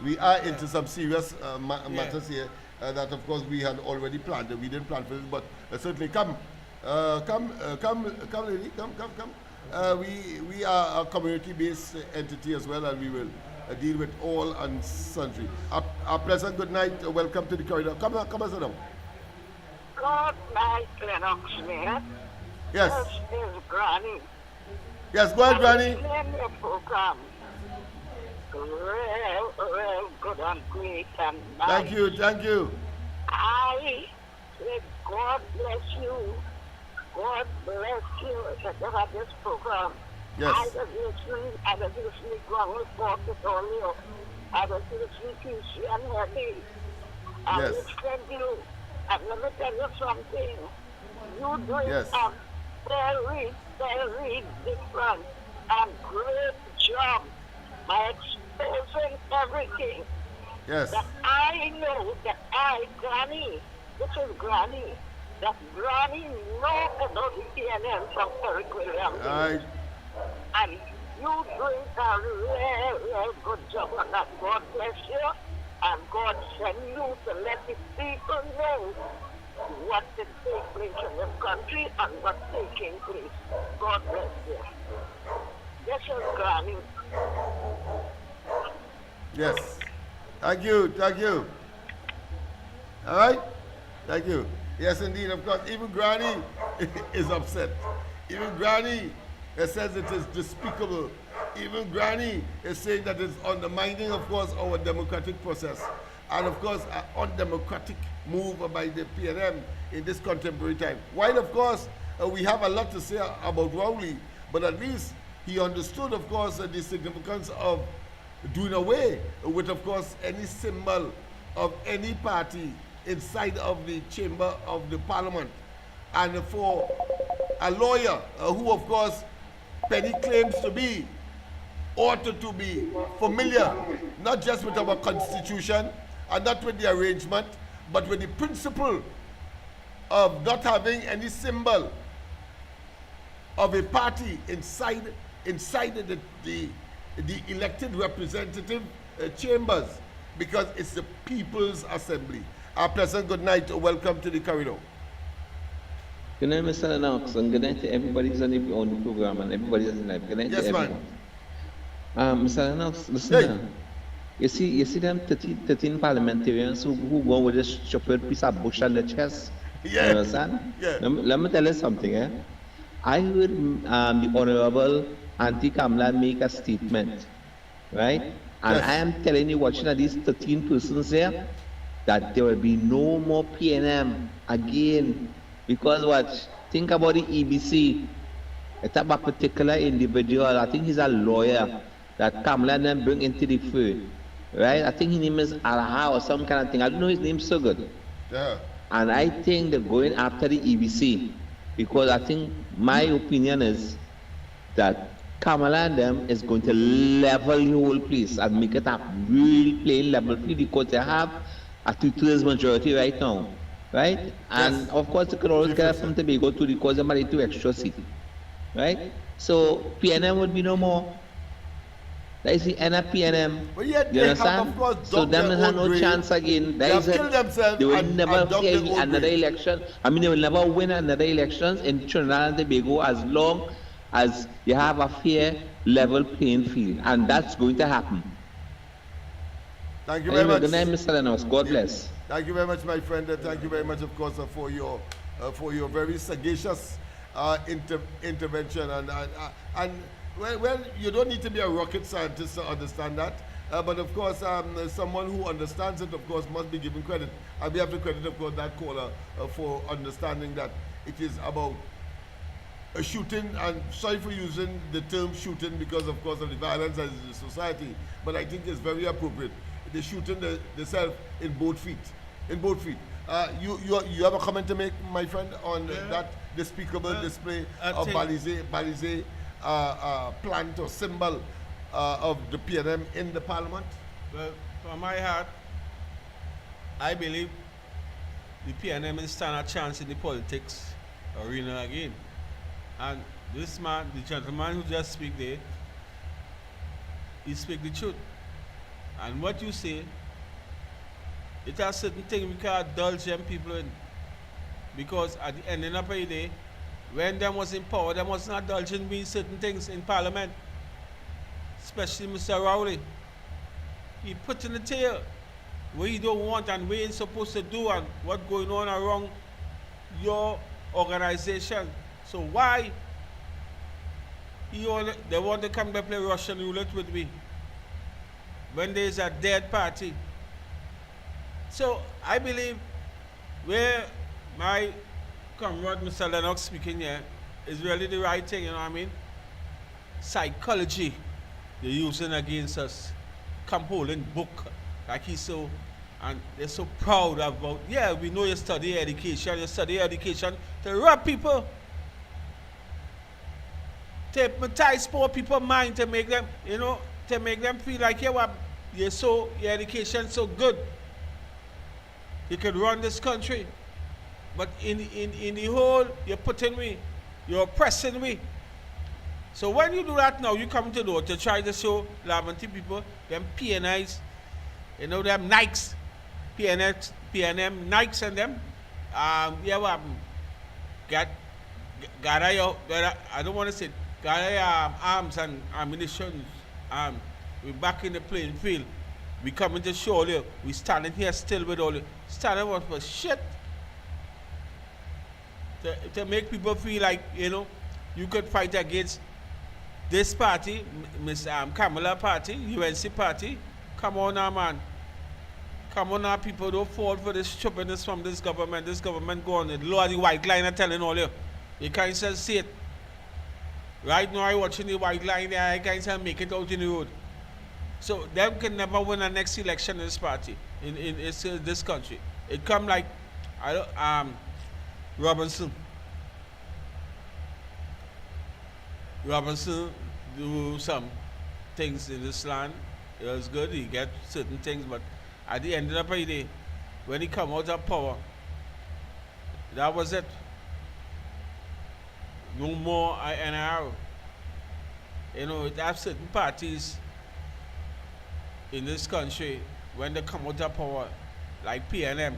we are into some serious matters here that, of course, we had already planned. We didn't plan for this, but certainly come, lady, come. We are a community-based entity as well, and we will deal with all and sundry. A pleasant good night. Welcome to the corridor. Come on, sit down. Good night, Lennox, man. Yes. This is Granny. Yes, go ahead, Granny. Your program. Real good and great and nice. Thank you. I say God bless you. God bless you. About this program. Yes. I was listening ground report with all you. I was listening to you and Heavy. I Yes. listened to you. And let me tell you something. You doing Yes. a very, very different and great job by exposing everything. Yes. That I know that Granny, this is Granny, that Granny know about the PNM from Eric Williams. Right. And you doing a real good job on that. God bless you. And God send you to let the people know what is taking place in this country and what's taking place. God bless you. This is Granny. Yes. Thank you. Thank you. All right? Thank you. Yes, indeed. Of course, even Granny is upset. Even Granny says it is despicable. Even Granny is saying that it's undermining, of course, our democratic process. And, of course, an undemocratic move by the PNM in this contemporary time. While, of course, we have a lot to say about Rowley, but at least he understood, of course, the significance of doing away with, of course, any symbol of any party inside of the chamber of the parliament. And for a lawyer who, of course, Penny claims to be, ought to be familiar, not just with our constitution and not with the arrangement, but with the principle of not having any symbol of a party inside the elected representative chambers, because it's the People's Assembly. A pleasant good night. Welcome to the corridor. Good night, Mr. Lennox, and good night to everybody who's on the program and everybody that's in life. Good night to everyone. Mr. Lennox, listen. You see them 13 parliamentarians who go with this stupid piece of bush on the chest. Yeah. You understand? Yeah. Let me tell you something. I heard the Honorable Auntie Kamala make a statement, right? And Yes. I am telling you, watching these 13 persons here, that there will be no more PNM again. Because what? Think about the EBC. It's about a particular individual. I think he's a lawyer that Kamala then bring into the fray, right? I think his name is Alaha or some kind of thing. I don't know his name so good. Yeah. And I think they're going after the EBC because I think my opinion is that Kamala and them is going to level the whole place and make it a real plain level field because they have a 2/3 majority right now, right? And Yes. of course, they could always get from Tobago to because they're married to extra seat, right? So PNM would be no more. That is the end of PNM. But yet You they have, understand? of course, So dug them their have own no grave. chance again. They That have is killed themselves they will and never dug see their own another grave. election. I mean, they will never win another elections in Trinidad and Tobago as long as you have a fair, level playing field. And that's going to happen. Thank you very Anyway, much. good night, Mr. Lennox. God bless. Thank you very much, my friend. Thank you very much, of course, for your very sagacious intervention. And well, you don't need to be a rocket scientist to understand that. But of course, someone who understands it, of course, must be given credit. And we have to credit, of course, that caller for understanding that it is about a shooting, and sorry for using the term shooting because, of course, of the violence that is in the society, but I think it's very appropriate. They're shooting themselves in both feet. In both feet. You have a comment to make, my friend, on that despicable display of Balize plant or symbol of the PNM in the parliament? Well, from my heart, I believe the PNM will stand a chance in the politics arena again. And this man, the gentleman who just speak there, he speak the truth. And what you say, it has certain things we can't indulge them people in. Because at the end of the day, when them was in power, them was not indulging me in certain things in parliament. Especially Mr. Rowley. He put in the tail what he don't want and what he's supposed to do and what's going on around your organization. So why they want to come to play Russian roulette with me when there's a dead party? So I believe where my comrade Mr. Lennox speaking here is really the right thing, you know what I mean? Psychology they're using against us. Compiling book like he's so, and they're so proud about, yeah, we know you study education to rob people. To hypnotize poor people's mind to make them, to make them feel like your education so good. You could run this country. But in the whole, you're putting me, you're oppressing me. So when you do that now, you come to the to try to show Parliamentary people, them PNIs, you know, them Nikes, PNM, Nikes and them. Yeah, what happened? Gather your, I don't want to say, gather your arms and ammunition. We're back in the playing field. We coming to show you. We standing here still with all you. Standing what for shit. To make people feel like, you know, you could fight against this party, Miss Kamala party, UNC party. Come on now, man. Come on now, people, don't fall for this stupidness from this government. This government go on and lower the white line and telling all you. You can't still see it. Right now, I'm watching the white line there. I can't still make it out in the road. So, them can never win the next election in this party, in this country. It come like, Robinson do some things in this land. It was good, he get certain things, but at the end of the day, when he come out of power, that was it. No more INR. You know, there are certain parties in this country, when they come out of power, like PNM,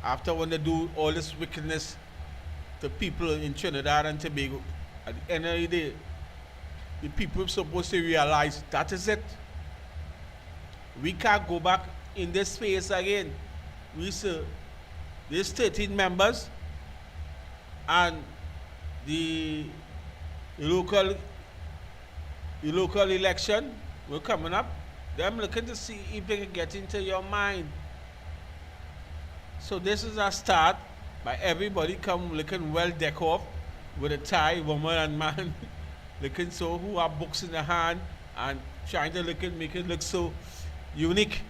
after when they do all this wickedness to people in Trinidad and Tobago, at the end of the day, the people are supposed to realize that is it. We can't go back in this space again. There's 13 members and the local election will coming up. Them looking to see if they can get into your mind. So this is a start by everybody come looking well decked off with a tie, woman and man, looking so who have books in the hand and trying to make it look so unique.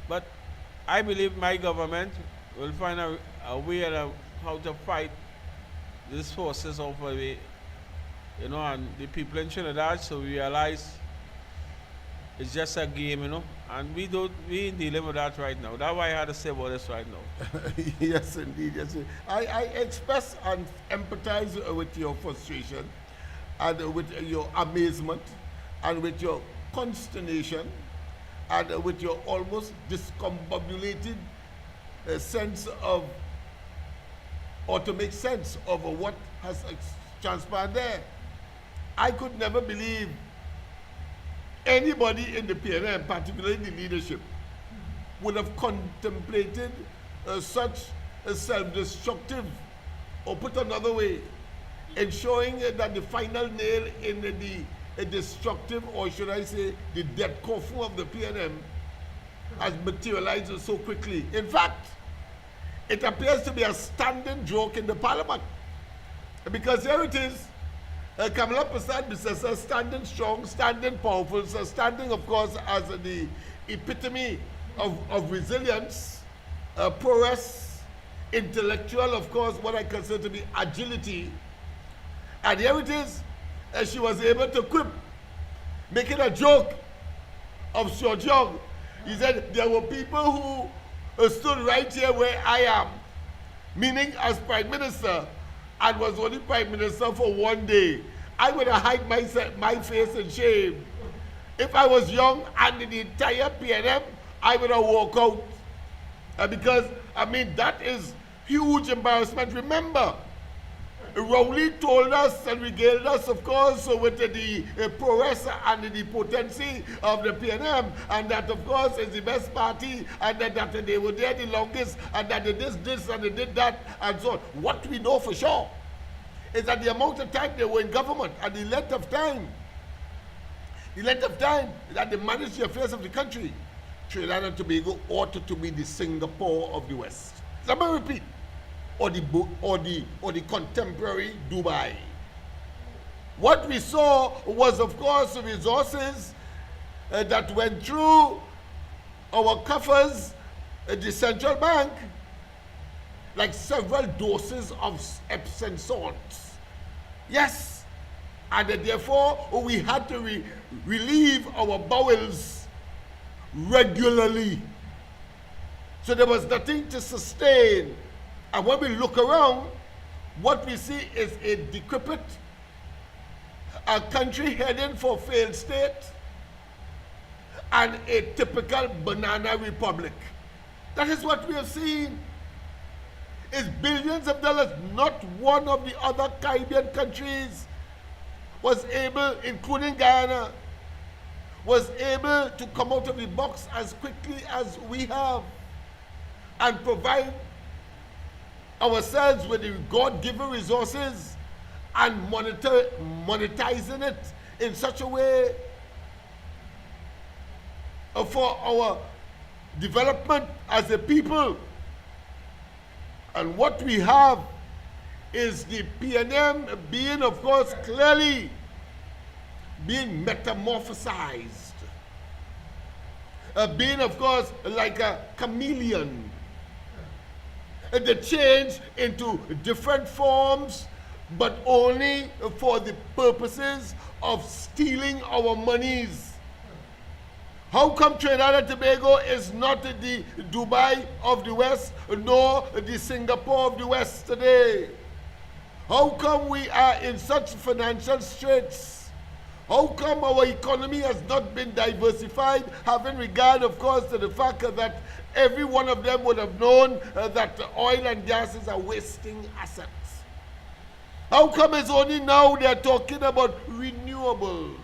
But I believe my government will find a way of how to fight these forces of away, you know, and the people in Trinidad so realize it's just a game, you know, and we ain't dealing with that right now. That's why I had to say about this right now. Yes, indeed. Yes, I express and empathize with your frustration and with your amazement and with your consternation and with your almost discombobulated sense of, or to make sense of what has transpired there. I could never believe anybody in the PNM, particularly the leadership, would have contemplated such a self-destructive, or put another way, ensuring that the final nail in the destructive, or should I say, the dead coffin of the PNM has materialized so quickly. In fact, it appears to be a standing joke in the parliament. Because here it is, Kamala Prasad is standing strong, standing powerful, so standing, of course, as the epitome of resilience, prowess, intellectual, of course, what I consider to be agility. And here it is, she was able to quip, making a joke of Sojong. He said, there were people who stood right here where I am, meaning as Prime Minister, and was only Prime Minister for one day. I would have hide my face in shame. If I was young and in the entire PNM, I would have walked out. Because, I mean, that is huge embarrassment. Remember, Rowley told us and regaled us, of course, with the prowess and the potency of the PNM, and that, of course, is the best party, and that they were there the longest, and that they did this and they did that, and so on. What we know for sure is that the amount of time they were in government and the length of time that they managed the affairs of the country, Trinidad and Tobago ought to be the Singapore of the West. Let me repeat. Or the contemporary Dubai. What we saw was, of course, resources that went through our coffers, the central bank, like several doses of Epsom salts. Yes, and therefore we had to relieve our bowels regularly. So there was nothing to sustain. And when we look around, what we see is a decrepit, a country heading for failed state, and a typical banana republic. That is what we have seen. It's billions of dollars. Not one of the other Caribbean countries was able, including Guyana, was able to come out of the box as quickly as we have and provide ourselves with the God-given resources and monetizing it in such a way for our development as a people. And what we have is the PNM being, of course, clearly being metamorphosized. Being, of course, like a chameleon. They change into different forms, but only for the purposes of stealing our monies. How come Trinidad and Tobago is not the Dubai of the West, nor the Singapore of the West today? How come we are in such financial straits? How come our economy has not been diversified, having regard, of course, to the fact that every one of them would have known that oil and gases are wasting assets? How come it's only now they're talking about renewables?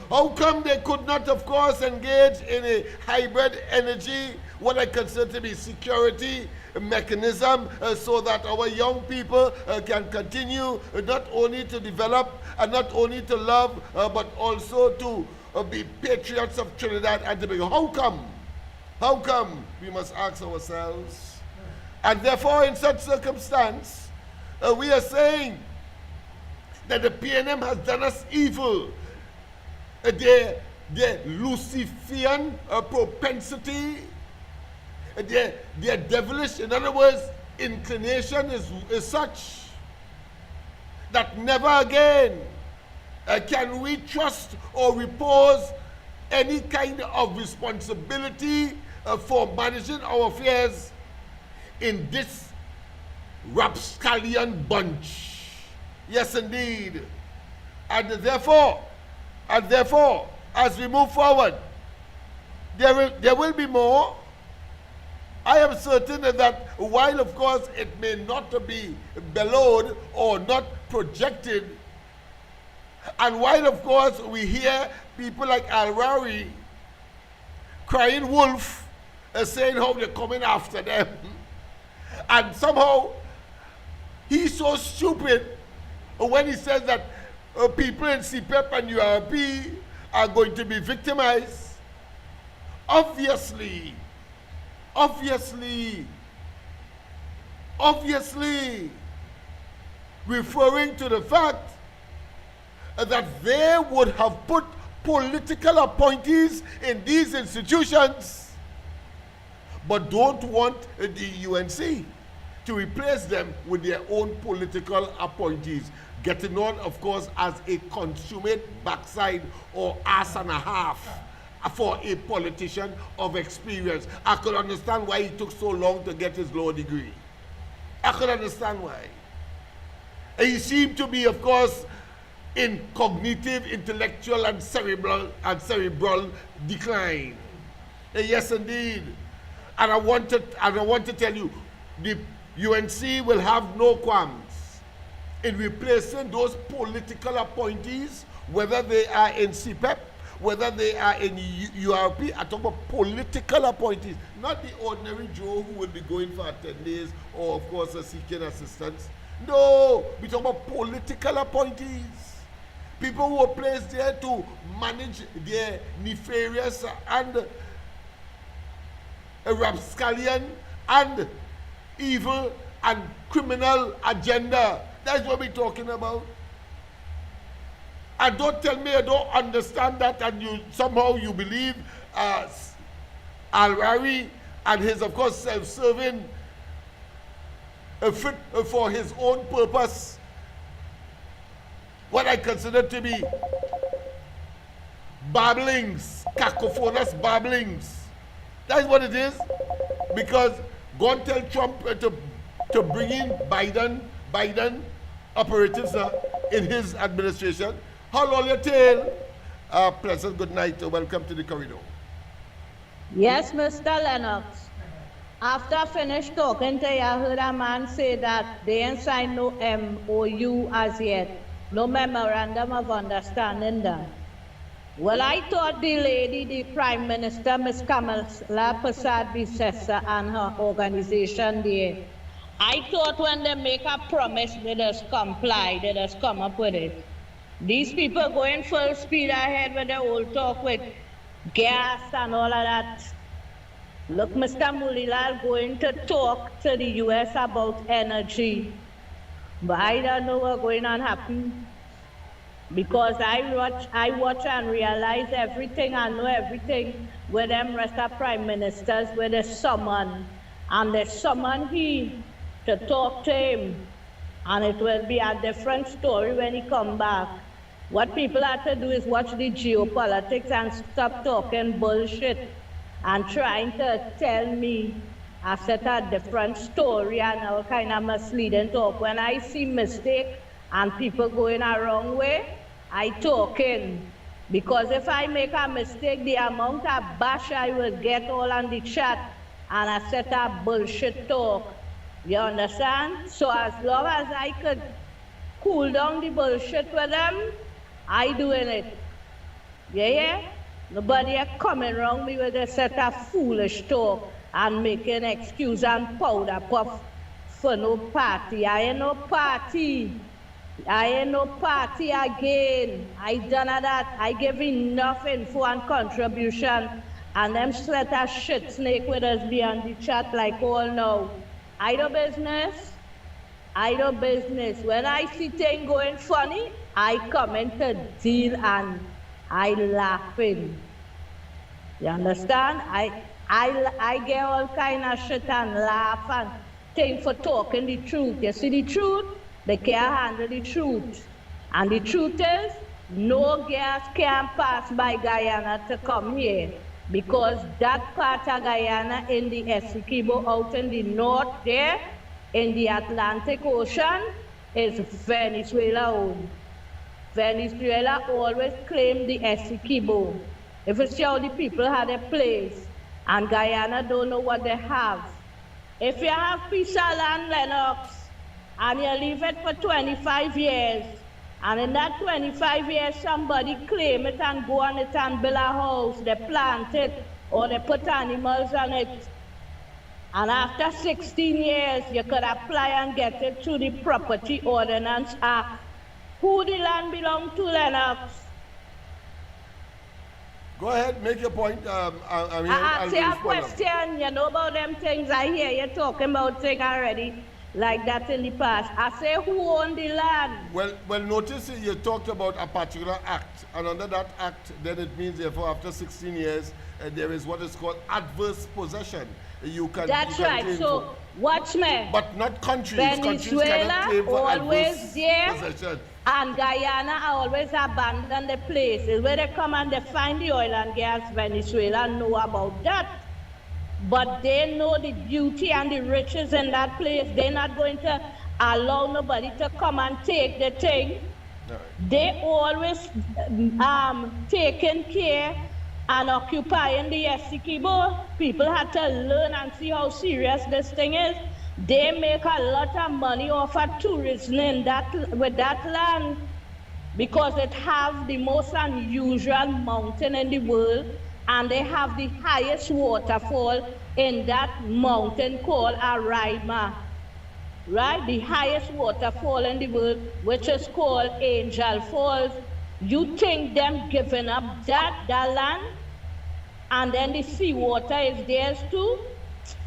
How come they could not, of course, engage in a hybrid energy, what I consider to be security mechanism, so that our young people can continue not only to develop and not only to love, but also to be patriots of Trinidad and Tobago? How come? How come? We must ask ourselves. And therefore, in such circumstance, we are saying that the PNM has done us evil. Their Luciferan propensity, their devilish, in other words, inclination is such that never again can we trust or repose any kind of responsibility for managing our affairs in this rapscallion bunch. Yes, indeed. And therefore, as we move forward, there will be more. I am certain that while, of course, it may not be bellowed or not projected, and while, of course, we hear people like Al-Rawi crying wolf, saying how they're coming after them, and somehow he's so stupid when he says that people in CPEP and URP are going to be victimized. Obviously, referring to the fact that they would have put political appointees in these institutions, but don't want the UNC to replace them with their own political appointees, getting on, of course, as a consummate backside or ass and a half for a politician of experience. I could understand why he took so long to get his law degree. I could understand why. He seemed to be, of course, in cognitive, intellectual, and cerebral decline. Yes, indeed. And I want to tell you, the UNC will have no qualms in replacing those political appointees, whether they are in CPEP, whether they are in URP. I talk about political appointees, not the ordinary Joe who will be going for 10 days or, of course, seeking assistance. No, we talk about political appointees. People who are placed there to manage their nefarious and rapscallion and evil and criminal agenda. That's what we're talking about. And don't tell me I don't understand that, and you somehow you believe Al-Rawi and his, of course, self-serving fit for his own purpose, what I consider to be babblings, cacophonous babblings. That is what it is. because go and tell Trump to bring in Biden operatives in his administration. How long you tell? Pleasant good night. Welcome to the corridor. Yes, Mr. Lennox. After I finished talking to you, I heard a man say that they ain't signed no MOU as yet, no memorandum of understanding done. Well, I thought the lady, the Prime Minister, Ms. Kamala Persad-Bissessar, and her organization there, I thought when they make a promise, they just comply, they just come up with it. These people going full speed ahead with the old talk with gas and all of that. Look, Mr. Mulilal going to talk to the US about energy, but I don't know what's going to happen. Because I watch and realize everything, I know everything with them rest of prime ministers, where they summon, and they summon him to talk to him, and it will be a different story when he come back. What people have to do is watch the geopolitics and stop talking bullshit and trying to tell me a set a different story and all kind of misleading talk. When I see mistake and people going a wrong way, I talk in. Because if I make a mistake, the amount of bash I will get all on the chat and a set of bullshit talk. You understand? So as long as I could cool down the bullshit with them, I doing it. Yeah? Nobody are coming around me with a set of foolish talk and making excuse and powder puff for no party. I ain't no party. I ain't no party again. I done that. I give enough info and contribution, and them slit a shit snake with us beyond the chat like all now. I do business. I do business. When I see things going funny, I come in to deal and I laughing. You understand? I get all kind of shit and laugh and thing for talking the truth. You see the truth? They can't handle the truth. And the truth is, no gas can pass by Guyana to come here, because that part of Guyana in the Essequibo out in the north there, in the Atlantic Ocean, is Venezuela owned. Venezuela always claimed the Essequibo. If you see how the people had a place, and Guyana don't know what they have. If you have piece of land, Lennox, and you leave it for 25 years, and in that 25 years somebody claim it and go on it and build a house, they plant it, or they put animals on it, and after 16 years you could apply and get it through the Property Ordinance Act. Who the land belong to, Lennox? Go ahead, make your point. I ask you a question, you know about them things, I hear you talking about things already. Like that in the past. I say, who owned the land? Well, notice you talked about a particular act, and under that act, then it means, therefore, after 16 years, there is what is called adverse possession. That's right. So, watch me. But not countries. Venezuela always there, and Guyana always abandon the places where they come and they find the oil and gas. Venezuela know about that. But they know the beauty and the riches in that place. They're not going to allow nobody to come and take the thing. No. They always taking care and occupying the Essequibo. People had to learn and see how serious this thing is. They make a lot of money off of tourism with that land, because it has the most unusual mountain in the world. And they have the highest waterfall in that mountain called Araima, right? The highest waterfall in the world, which is called Angel Falls. You think them giving up that land, and then the seawater is theirs too?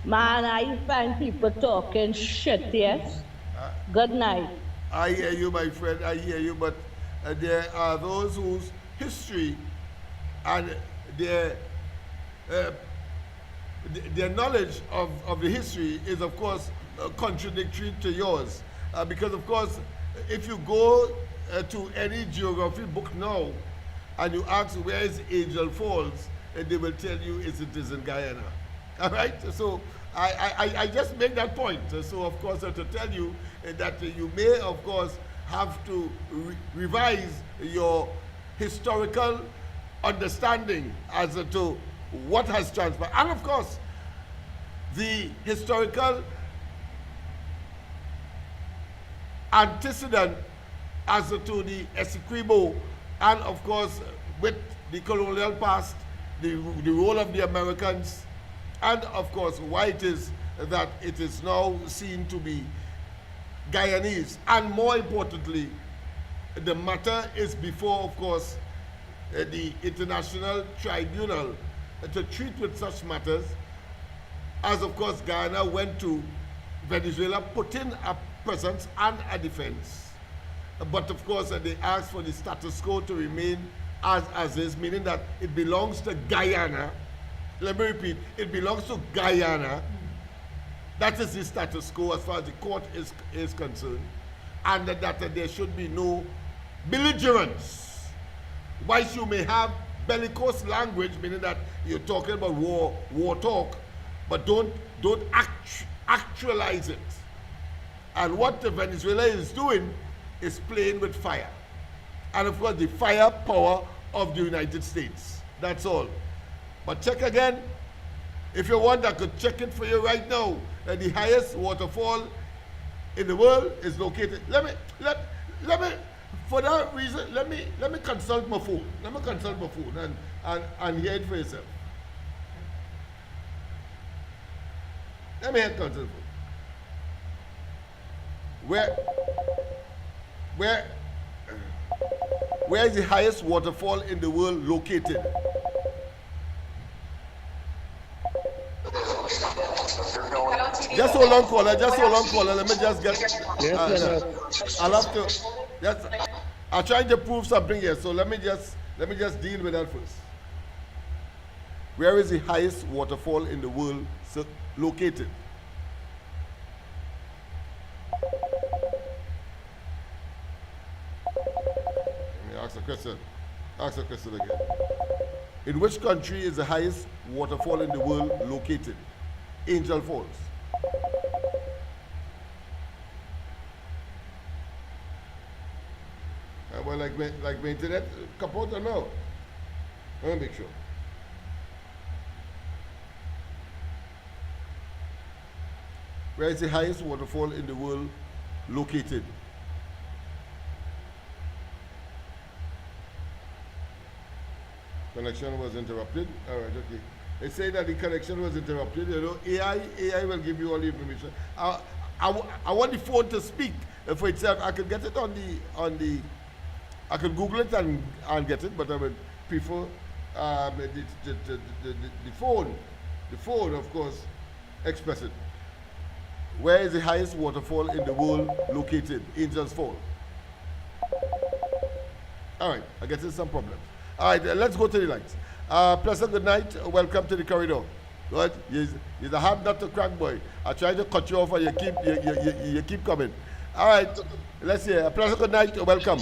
Man, I find people talking shit, yes? Good night. I hear you, my friend, I hear you, but there are those whose history and their knowledge of the history is, of course, contradictory to yours. Because, of course, if you go to any geography book now and you ask where is Angel Falls, they will tell you it is in Guyana. All right? So I just make that point. So, of course, to tell you that you may, of course, have to revise your historical understanding as to what has transpired. And, of course, the historical antecedent as to the Essequibo, and, of course, with the colonial past, the role of the Americans, and of course why it is that it is now seen to be Guyanese. And more importantly, the matter is before, of course, the International Tribunal to treat with such matters, as of course Guyana went to Venezuela, put in a presence and a defense. But of course they asked for the status quo to remain as is, meaning that it belongs to Guyana. Let me repeat, it belongs to Guyana. That is the status quo as far as the court is concerned. And that there should be no belligerence. Whilst you may have bellicose language, meaning that you're talking about war talk, but don't actualize it. And what Venezuela is doing is playing with fire. And of course the firepower of the United States. That's all. But check again. If you want, I could check it for you right now. The highest waterfall in the world is located. Let me for that reason, let me consult my phone. Let me consult my phone and hear it for yourself. Let me consult the phone. Where is the highest waterfall in the world located? Just hold on, caller. Just hold on, caller. Let me just get. I'll have to. Just, I'm trying to prove something here, so let me just deal with that first. Where is the highest waterfall in the world located? Let me ask a question. Ask a question again. In which country is the highest waterfall in the world located? Angel Falls. Well, like my internet kaput or no? Let me make sure. Where is the highest waterfall in the world located? Connection was interrupted. All right, okay. They say that the connection was interrupted. You know, AI will give you all the information. I want the phone to speak for itself. I could get it on the. I could Google it and get it, but I would prefer the phone, of course, express it. Where is the highest waterfall in the world located? Angels Fall. All right, I guess there's some problems. All right, let's go to the lines. Pleasant good night. Welcome to the corridor. Right? You're the hard nut to crack, boy. I try to cut you off, and you keep coming. All right, let's see. Pleasant good night. Welcome.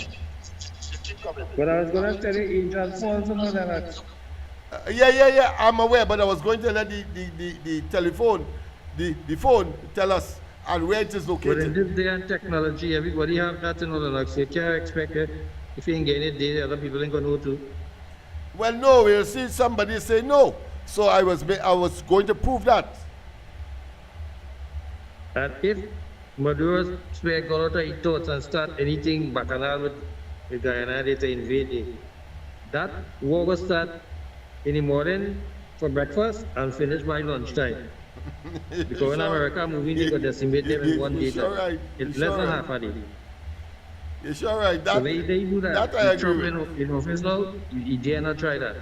But I was going to tell you, Angel Falls and all that. Yeah. I'm aware, but I was going to let the telephone, the phone, tell us and where it is located. But in this day and technology, everybody have that in all the Lennox. You can't expect it. If you ain't getting it, the other people ain't going to know too. Well, no, we'll see somebody say no. So I was going to prove that. And if Maduro's spare got out of his thoughts and start anything bacchanal with Guyana, they to invade it, that war will start in the morning for breakfast and finish by lunchtime. Because in America, moving, they could decimate them in one day. Right. It's less than half a day. You're sure right. So they do that. That I agree with. In office now, you dare not try that.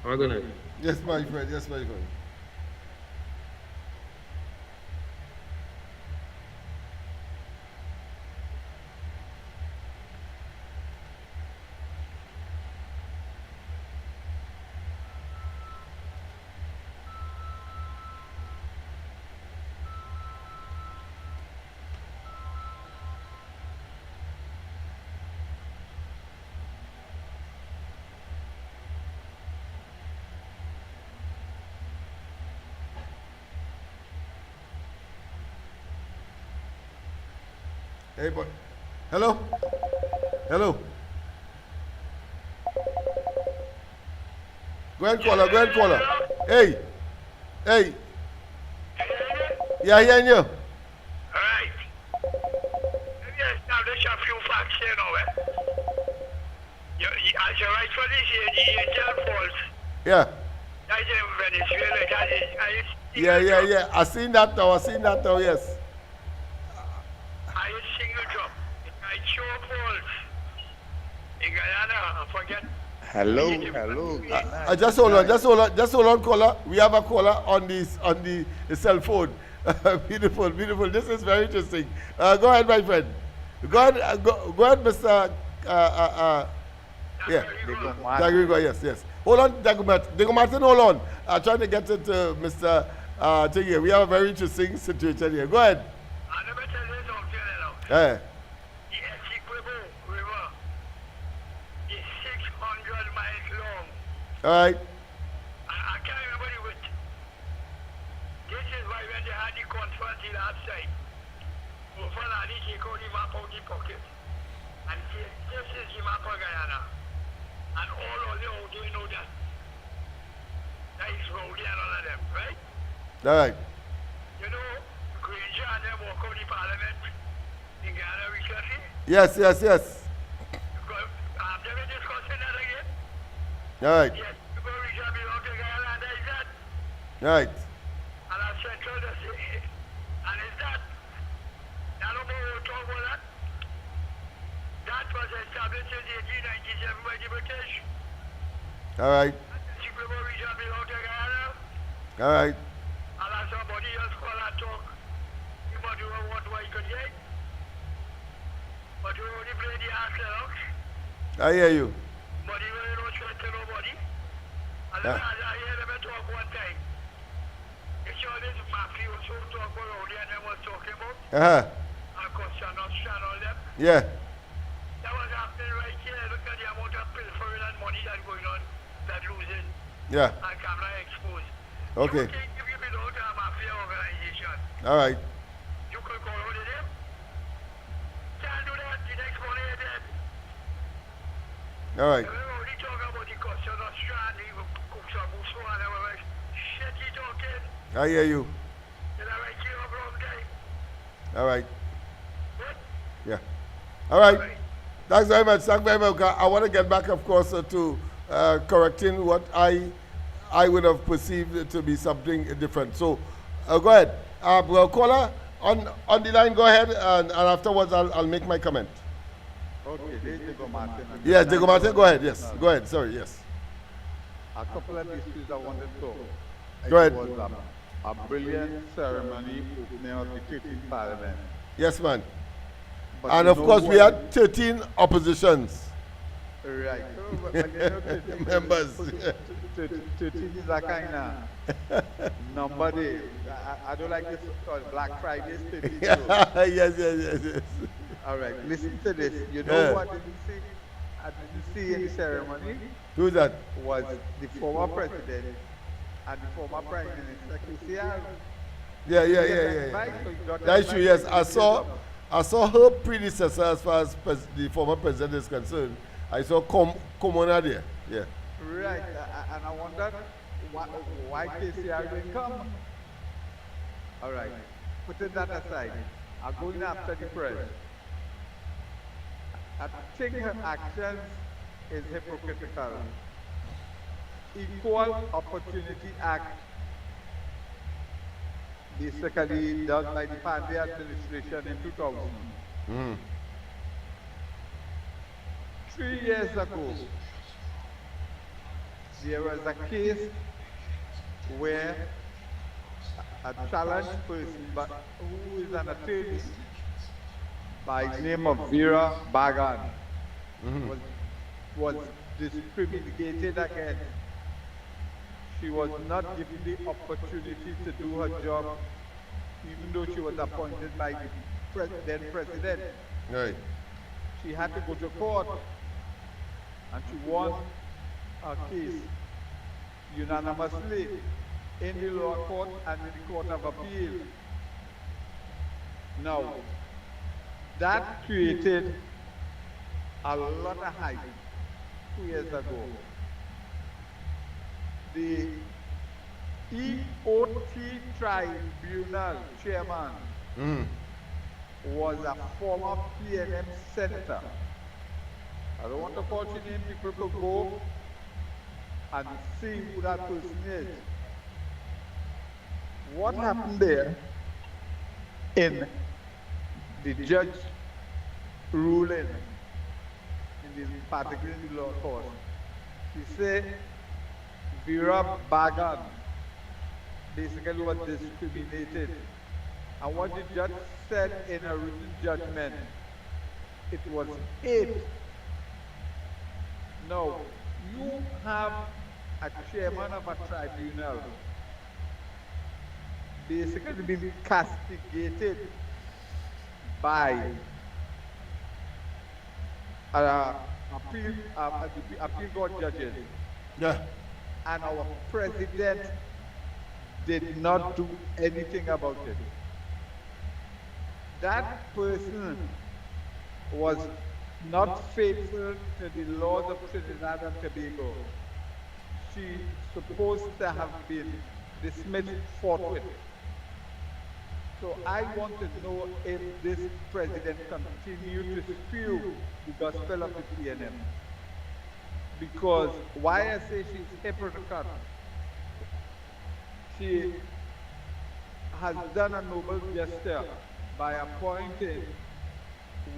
How good night. Yes, my friend. Yes, my friend. Hey, boy. Hello? Hello? Go ahead, caller. Go ahead, caller. Hey. Hey. Yeah, hearing you. Right. Let me establish a few facts here now. As you write for this, the Angel Falls. Yeah. That is in Venezuela. That is. Yeah. I seen that now. Yes. I single drop. I show falls. In Guyana, I forget. Hello. Just hold on, caller. We have a caller on the cell phone. Beautiful. This is very interesting. Go ahead, my friend. Go ahead, Mr. Yeah. Dagrigo, yes. Hold on, Dago Martin, hold on. I'm trying to get it to Mr. Thing here. We have a very interesting situation here. Go ahead. Let me tell you something now. Yeah. The Essequibo River is 600 miles long. All right. I can't remember the width. This is why when they had the controversy last time, Mufalani take out the map out the pocket and say, this is the map of Guyana. And all of them, they know that. That is Rowley and all of them, right? All right. You know, Granger and them walk out the Parliament in Guyana recently. Yes. Have they been discussing that again? All right. Yes, the region belong to Guyana, and there is that. All right. And I central the city. And is that? I don't know who talk about that. That was established in 1897 by the British. All right. The Chicago region belong to Guyana. All right. And as somebody else call and talk, you might do what he could get. But you only play the ass Lennox. I hear you. But you really don't threat to nobody. And then I hear them talk one time. It's all this mafia was so talk about Rowley and them was talking about. And question not stand on them. Yeah. That was happening right here. Look at the amount of pilfering and money that's going on, that losing. Yeah. And camera exposed. Okay. You think if you belong to a mafia organization, All right. you could call out of them? Can't do that. The next morning you're dead. All right. We only talk about the question of strand, even cook some musso and everything. Shit, you talking. I hear you. Did I write you a wrong time? All right. What? Yeah. All right. Thanks very much. I want to get back, of course, to correcting what I would have perceived to be something different. So, go ahead. Caller, on the line, go ahead, and afterwards I'll make my comment. Okay, this is Diego Martin. Yes, Diego Martin, go ahead. Yes, go ahead. Sorry, yes. A couple of issues I wanted to talk. Go ahead. It was a brilliant ceremony opening of the 13th Parliament. Yes, man. But And you of know course, we what? had 13 oppositions. Right. But you know, 13 Members. 13 is a kind of number day. I don't like this called Black Friday 13. Yes. All right, listen to this. You know what I didn't see in the ceremony? Who's that? Was the former president and the former prime minister, KCR. Yeah. That's true, yes. I saw her predecessor as far as the former president is concerned. I saw Komona there. Yeah. Right, and I wondered why KCR didn't come. All right, putting that aside, I'm going after the press. I think her actions is hypocritical. Equal Opportunity Act, basically done by the Pandey administration in 2000. 3 years ago, there was a case where a challenged person who is an attorney by the name of Vera Bagan was discriminated against. She was not given the opportunity to do her job, even though she was appointed by the then president. Right. She had to go to court, and she won her case unanimously in the lower court and in the Court of Appeal. Now, That created a lot of hype 2 years ago. The EOT Tribunal chairman was a former PNM senator. I don't want to call your name, people could go and see who that person is. What happened there in the judge ruling in this particular law court? He said Vera Bagan basically was discriminated. And what the judge said in a written judgment, it was hate. Now, you have a chairman of a tribunal basically being castigated by appeal court judges. Yeah. And our president did not do anything about it. That person was not faithful to the laws of Trinidad and Tobago. She's supposed to have been dismissed forthwith. So I want to know if this president continues to spew the gospel of the PNM. Because why I say she's hypocritical, she has done a noble gesture by appointing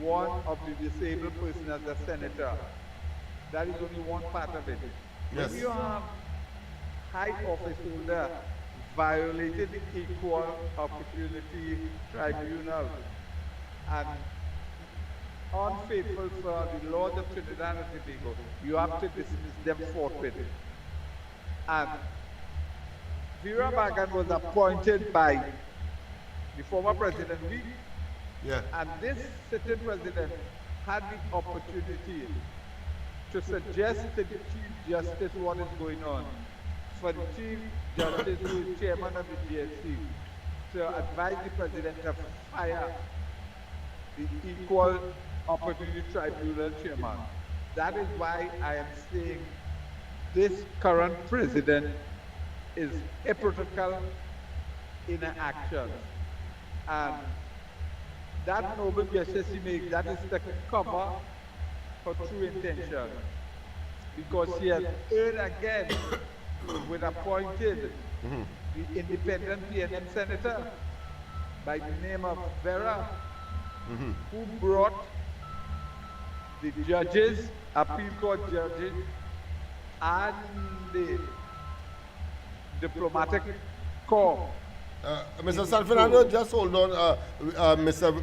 one of the disabled person as a senator. That is only one part of it. Yes. If you have high office holder violated the Equal Opportunity Tribunal and unfaithful for the laws of Trinidad and Tobago, you have to dismiss them forthwith. And Vera Bagan was appointed by the former President Lee. Yeah. And this sitting president had the opportunity to suggest to the Chief Justice what is going on. For the Chief Justice, who is chairman of the GSC, to advise the president to fire the Equal Opportunity Tribunal chairman. That is why I am saying this current president is hypocritical in action. And that noble gesture she makes, that is the cover for true intention. Because she has erred again with appointed the independent PNM senator by the name of Vera, who brought the judges, appeal court judges, and the diplomatic corps. Mr. San Fernando, just hold on. Mr.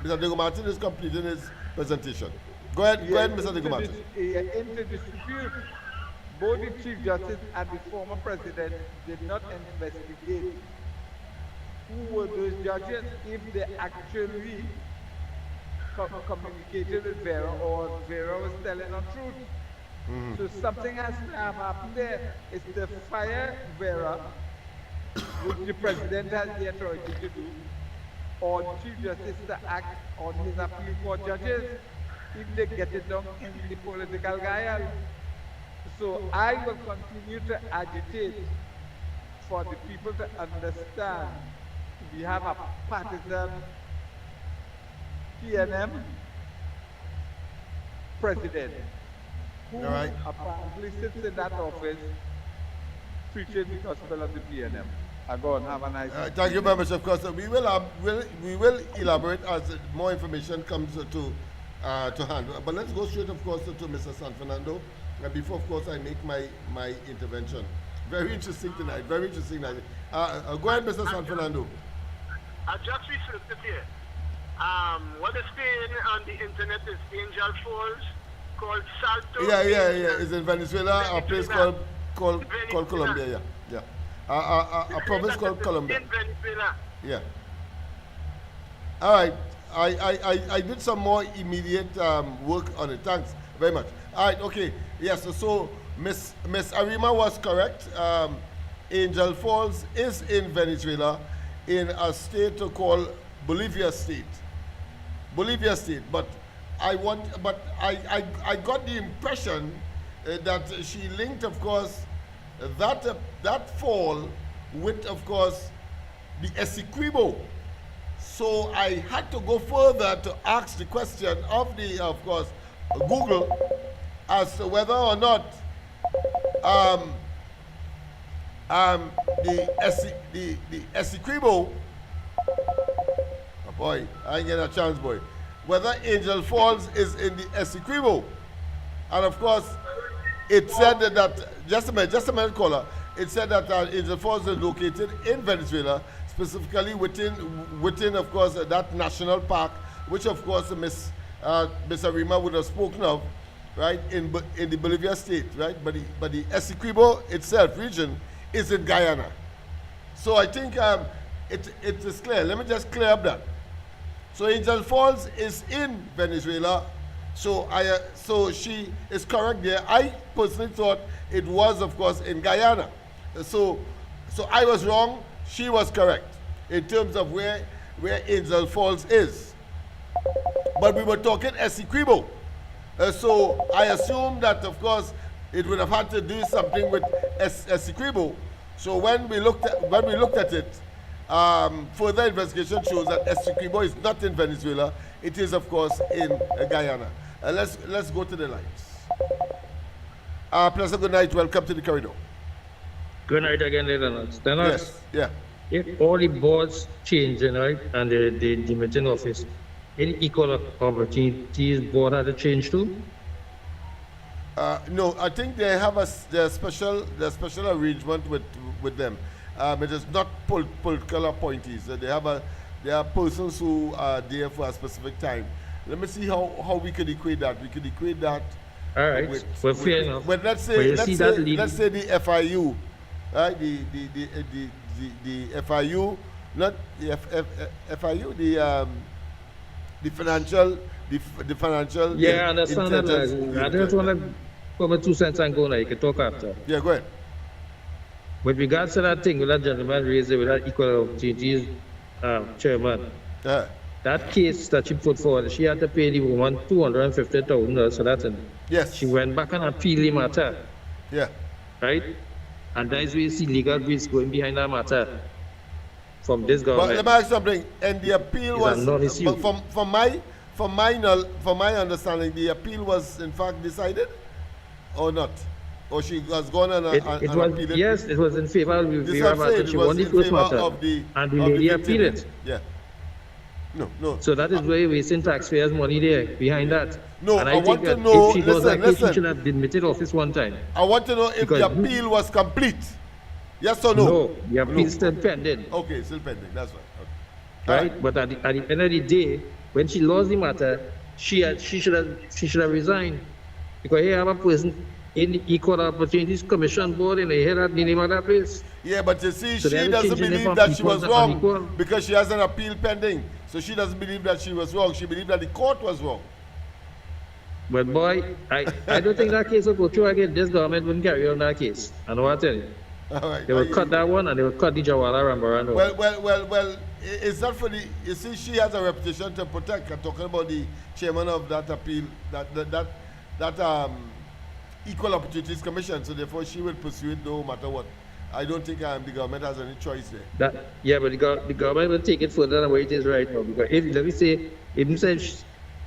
Diego Martin is completing his presentation. Go ahead, Mr. Diego Martin. Into dispute, both the Chief Justice and the former President did not investigate who were those judges, if they actually communicated with Vera or Vera was telling the truth. So something has to have happened there. It's to fire Vera, which the President has the authority to do, or the Chief Justice to act on his appeal court judges if they get it done in the political guile. So I will continue to agitate for the people to understand we have a partisan PNM president who apparently sits in that office preaching the gospel of the PNM. Go on, have a nice day. Thank you very much. Of course, we will elaborate as more information comes to hand. But let's go straight, of course, to Mr. San Fernando. Before, of course, I make my intervention. Very interesting tonight. Very interesting night. Go ahead, Mr. San Fernando. I just researched it here. What is staying on the internet is Angel Falls, called Salto. Yeah. It's in Venezuela, a place called Colombia. Yeah. A province called Colombia. In Venezuela. Yeah. All right. I did some more immediate work on it. Thanks very much. All right. Okay. Yes. So Miss Arima was correct. Angel Falls is in Venezuela, in a state called Bolivia State. Bolivia state. But I got the impression that she linked, of course, that fall with, of course, the Essequibo. So I had to go further to ask the question of course, Google as to whether or not the Essequibo, oh boy, I ain't getting a chance, boy. Whether Angel Falls is in the Essequibo. And of course, it said that, just a minute, caller. It said that Angel Falls is located in Venezuela, specifically within, of course, that national park, which, of course, Miss Arima would have spoken of, right, in the Bolivia state, right? But the Essequibo itself, region, is in Guyana. So I think it is clear. Let me just clear up that. So Angel Falls is in Venezuela. So she is correct there. I personally thought it was, of course, in Guyana. So I was wrong. She was correct in terms of where Angel Falls is. But we were talking Essequibo. So I assume that, of course, it would have had to do something with Essequibo. So when we looked at it, further investigation shows that Essequibo is not in Venezuela. It is, of course, in Guyana. Let's go to the lines. Pleasant good night. Welcome to the corridor. Good night again, Lennox. Yes. Yeah. If all the boards changing, right, and the meeting office, any equal opportunities board had to change too? No, I think they have their special arrangement with them. It is not political appointees. They are persons who are there for a specific time. Let me see how we could equate that. We could equate that. All right. Fair enough. But let's say the FIU, right? The FIU, not the FIU, the financial. Yeah, I understand that. I just want to come with 2 cents and go now. You can talk after. Yeah, go ahead. With regards to that thing, with that gentleman raised it, with that equal opportunities chairman, that case that she put forward, she had to pay the woman $250,000 for that. Yes. She went back and appealed the matter. Yeah. Right? And that is where you see legal risk going behind that matter from this government. But let me ask something. And the appeal was, from my understanding, the appeal was in fact decided or not? Or she has gone and appealed it? Yes, it was in favor of the matter. She won the first matter. And the lady appealed it. Yeah. No. So that is why we're wasting taxpayers' money there behind that. No, and I want to know. If she was like this, she should have admitted office one time. I want to know if the appeal was complete. Yes or no? No, the appeal is still pending. Okay, still pending. That's right. Right, but at the end of the day, when she lost the matter, she should have resigned, because here have a person in the Equal Opportunities Commission board in the head of the name of that place. Yeah, but you see, so she doesn't believe that she was wrong because she has an appeal pending. So she doesn't believe that she was wrong. She believed that the court was wrong. But boy, I don't think that case will go through again. This government wouldn't carry on that case. I know what I tell you. All right, they will cut that one and they will cut the Jawala Rambarano. Well, it's not for the, you see, she has a reputation to protect. I'm talking about the chairman of that appeal, that Equal Opportunities Commission, so therefore she will pursue it no matter what. I don't think the government has any choice there. But the government will take it further than where it is right now. Because let me say, if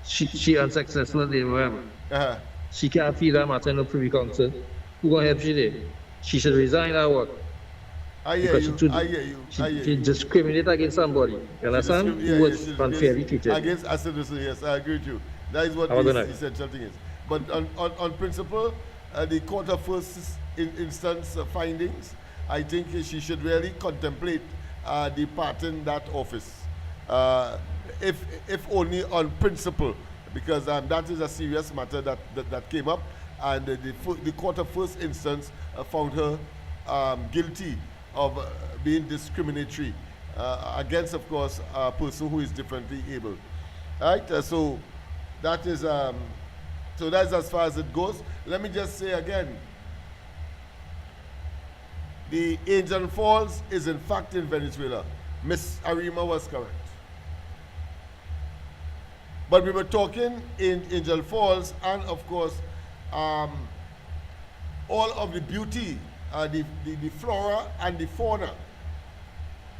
she unsuccessful in whatever, she can't appeal that matter in the Privy Council. Who gonna help she there? She should resign her work. I hear you. She discriminate against somebody. You understand? Who was unfairly treated. Against Acidusu, yes, I agree with you. That is what the essential thing is. But on principle, the court of first instance findings, I think she should really contemplate departing that office, if only on principle, because that is a serious matter that came up, and the court of first instance found her guilty of being discriminatory against, of course, a person who is differently able. All right, so that is so that's as far as it goes. Let me just say again, the Angel Falls is in fact in Venezuela. Miss Arima was correct. But we were talking in Angel Falls and, of course, all of the beauty, the flora and the fauna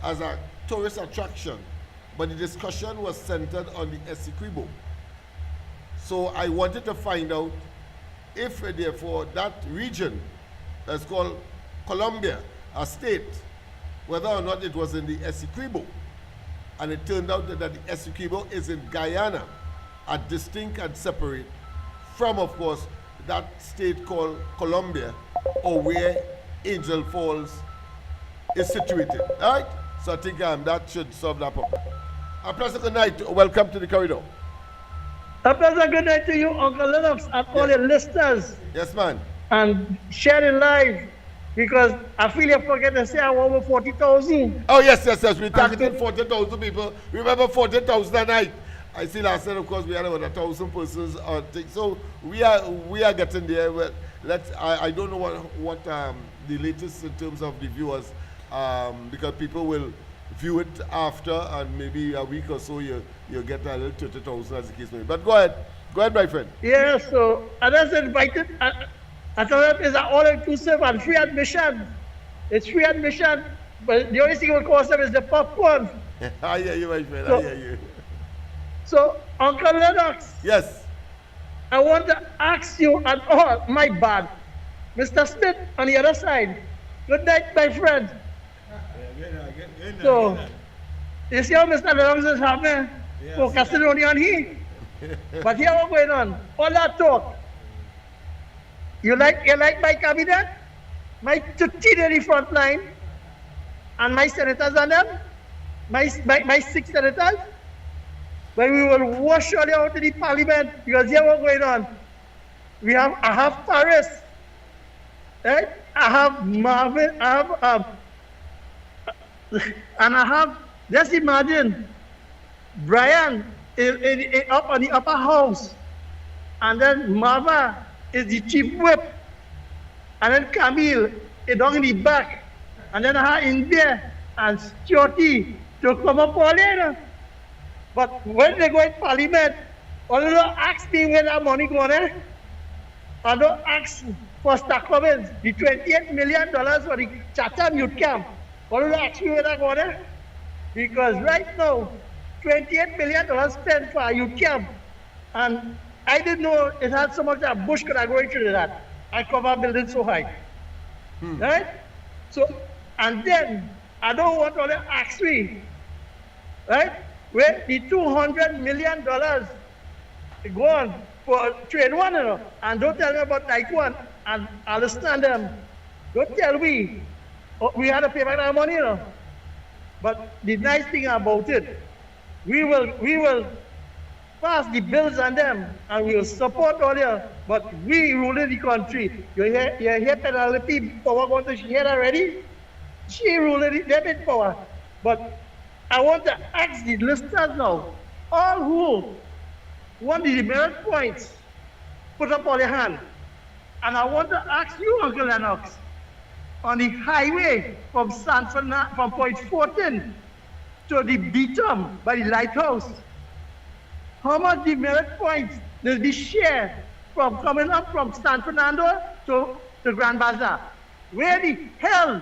as a tourist attraction. But the discussion was centered on the Essequibo. So I wanted to find out if, therefore, that region that's called Colombia, a state, whether or not it was in the Essequibo. And it turned out that the Essequibo is in Guyana, a distinct and separate from, of course, that state called Colombia, or where Angel Falls is situated. All right? So I think that should solve that problem. A pleasant good night. Welcome to the corridor. A pleasant good night to you, Uncle Lennox, and all your listeners. Yes, man. And share it live, because I feel you forget to say I'm over 40,000. Oh, yes. We're targeting 40,000 people. Remember 40,000 a night. I see last night, of course, we had about 1,000 persons on thing. So we are getting there. Well, I don't know what the latest in terms of the viewers, because people will view it after, and maybe a week or so you get a little 30,000 as the case may be. But go ahead, my friend. Yeah, so I just invited. I thought it is an all-inclusive and free admission. It's free admission, but the only thing it will cost them is the popcorn. I hear you, my friend. I hear you. So, Uncle Lennox. Yes. I want to ask you, and my bad, Mr. Smith on the other side. Good night, my friend. So, you see how Mr. Lennox is happening? Focusing only on him. But here what's going on? All that talk. You like my cabinet? My 15 in the front line, and my senators on them? My 6 senators? But we will wash all out to the parliament, because here what's going on? I have Paris, right? I have Marvin, and I have, just imagine, Brian is up on the upper house, and then Marva is the chief whip, and then Camille is down in the back, and then I have India and Stuarty to come up all in. But when they go in parliament, all they don't ask me where that money going there. I don't ask for Stockholm, the $28 million for the Chatham Youth Camp. All they don't ask me where that going there. Because right now, $28 million spent for a youth camp. And I didn't know it had so much that bush could have go into that. I cover building so high. Right? So, and then I don't want all they ask me. Right? Where the $200 million go on for train one, and don't tell me about like one, and I understand them. Don't tell me, we had to pay back that money, But the nice thing about it, we will pass the bills on them, and we will support all here, but we ruling the country. You hear Penelope Power going to hear already? She ruling it, they've in power. But I want to ask the listeners now, all who want the demerit points, put up all your hand. And I want to ask you, Uncle Lennox, on the highway from point 14 to the Beatum by the lighthouse, how much demerit points will be shared from coming up from San Fernando to the Grand Bazaar? Where the hell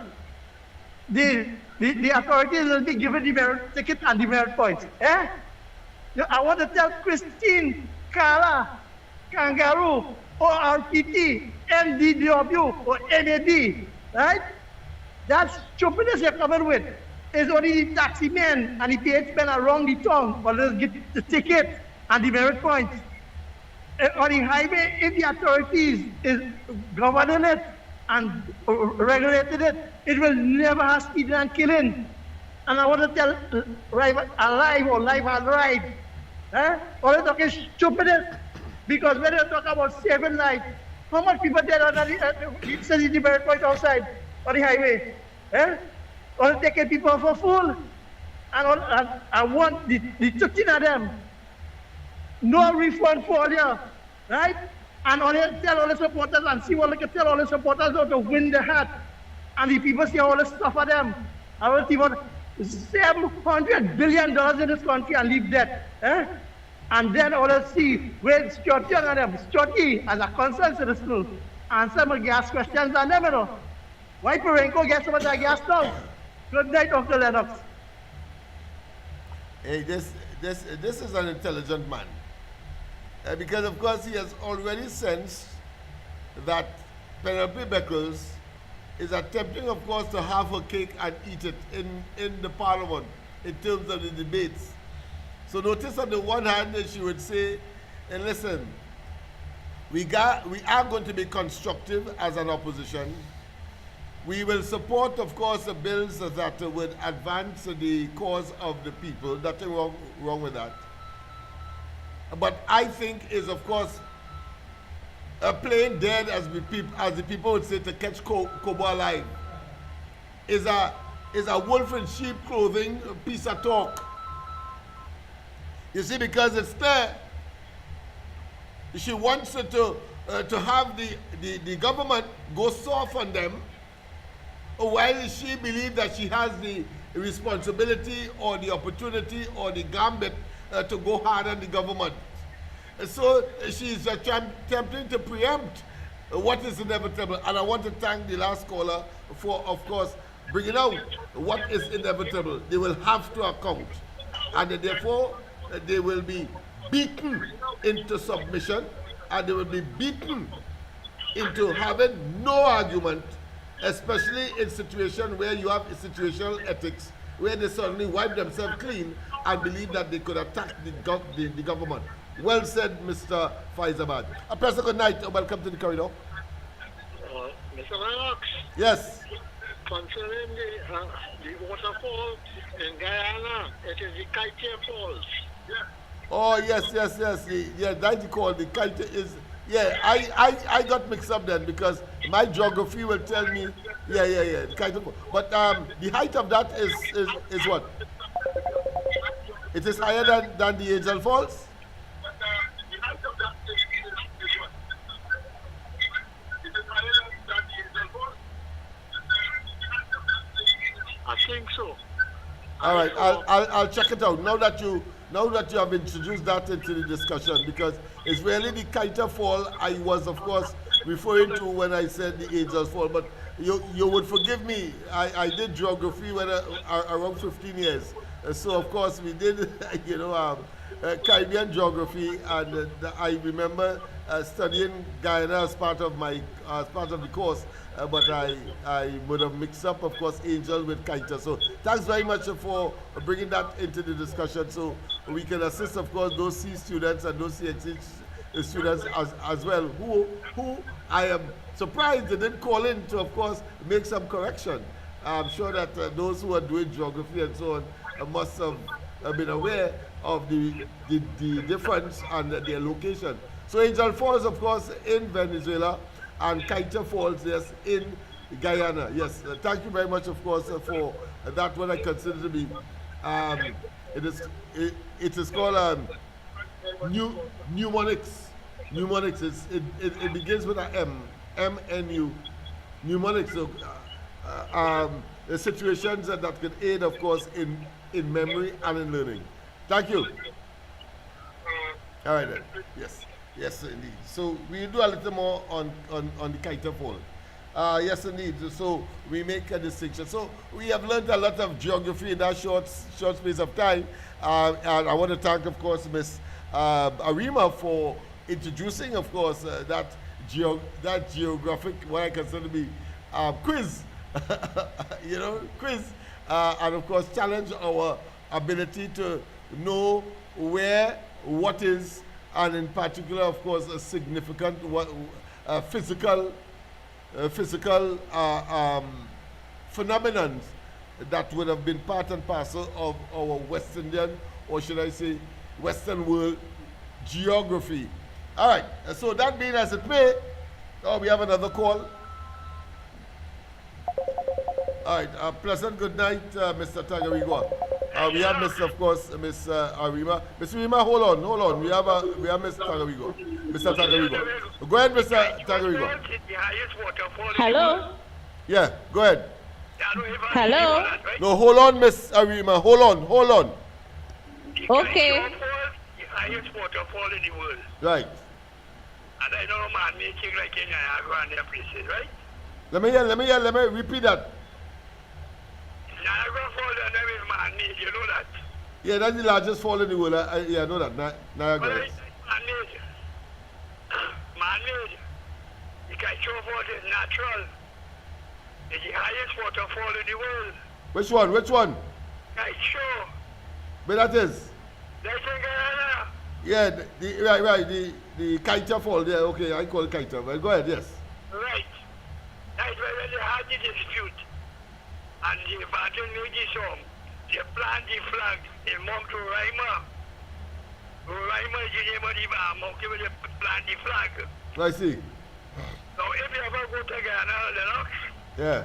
the authorities will be given the merit ticket and the merit points? I want to tell Christine, Carla, Kangaroo, ORPT, MDW, or NAD, right? That stupidness you're coming with is only the taxi men and the PHmen around the town, but they'll get the ticket and the merit points. On the highway, if the authorities is governing it and regulating it, it will never have speeding and killing. And I want to tell alive or live and ride. All they talk is stupidness. Because when they talk about saving life, how much people dead on the merit point outside on the highway? Or taking people for fool. And I want the 13 of them. No refund for all you, right? And only tell all the supporters and see what they can tell all the supporters how to win the hat. And the people see all the stuff for them. I will see what $700 billion in this country and leave that. And then I want to see where Stuarty and them, Stuarty as a concerned citizen, answer my gas questions and them, you know. Why Perenco get some of that gas now? Good night, Dr. Lennox. Hey, this is an intelligent man. Because, of course, he has already sensed that Penelope Beckles is attempting, of course, to have her cake and eat it in the parliament in terms of the debates. So notice on the one hand that she would say, and listen, we are going to be constructive as an opposition. We will support, of course, the bills that would advance the cause of the people. Nothing wrong with that. But I think is, of course, playing dead, as the people would say, to catch Kobo alive, is a wolf in sheep clothing piece of talk. You see, because it's there. She wants to have the government go soft on them, while she believes that she has the responsibility or the opportunity or the gambit to go hard on the government. So she's attempting to preempt what is inevitable. And I want to thank the last caller for, of course, bringing out what is inevitable. They will have to account. And therefore, they will be beaten into submission, and they will be beaten into having no argument, especially in situations where you have situational ethics, where they suddenly wipe themselves clean and believe that they could attack the government. Well said, Mr. Faizabad. A pleasant good night. Welcome to the corridor. Mr. Lennox. Yes. Concerning the waterfall in Guyana, it is the Kaite Falls. Oh, yes. That you call the Kaite is. Yeah, I got mixed up then because my geography will tell me. Yeah. The Kaite Falls. But the height of that is what? It is higher than the Angel Falls? I think so. All right, I'll check it out now that you have introduced that into the discussion, because it's really the Kaita Fall I was, of course, referring to when I said the Angels Fall. But you would forgive me. I did geography when around 15 years, so of course we did Caribbean geography, and I remember studying Guyana as part of the course. But I would have mixed up, of course, Angel with Kaita. So thanks very much for bringing that into the discussion, so we can assist, of course, those C students and those CXC students as well, who I am surprised they didn't call in to, of course, make some correction. I'm sure that those who are doing geography and so on must have been aware of the difference and their location. So Angel Falls, of course, in Venezuela, and Kaita Falls, yes, in Guyana. Yes, thank you very much, of course, for that. What I consider to be, it is called mnemonics. Mnemonics. It begins with an M. MNU. Mnemonics. So, the situations that can aid, of course, in memory and in learning. Thank you. All right then. Yes. Yes, indeed. So we'll do a little more on the Kaita Fall. Yes, indeed. So we make a distinction. So we have learned a lot of geography in that short space of time. And I want to thank, of course, Ms. Arima for introducing, of course, that geographic, what I consider to be quiz, quiz, and of course challenge our ability to know where, what is, and in particular, of course, a significant physical phenomenon that would have been part and parcel of our West Indian, or should I say, Western world geography. All right, so that being as it may, we have another call. All right, pleasant good night, Mr. Tagarigo. We have Miss, of course, Miss Arima. Miss Arima, hold on. We have Mr. Tagarigo. Mr. Tagarigo. Go ahead, Mr. Tagarigo. Hello? Yeah, go ahead. Hello? No, hold on, Miss Arima. Hold on. Okay. highest waterfall in the world. Right. And I know man making like in Niagara and their places, right? Let me repeat that. Niagara Falls and them is man-made, you know that? Yeah, that's the largest fall in the world. Yeah, I know that. Niagara. Well, it's man-made. Man-made. The Kaito Falls is natural. It's the highest waterfall in the world. Which one? Kaito. Where that is? That's in Guyana. Yeah, right. The Kaita Fall there. Okay, I call it Kaita. Well, go ahead, yes. Right. That's where they had the dispute. And the battle made the song. They plant the flag in Mount Roraima. Roraima is the name of the monkey where they plant the flag. I see. Now, if you ever go to Ghana, Lennox, Yeah.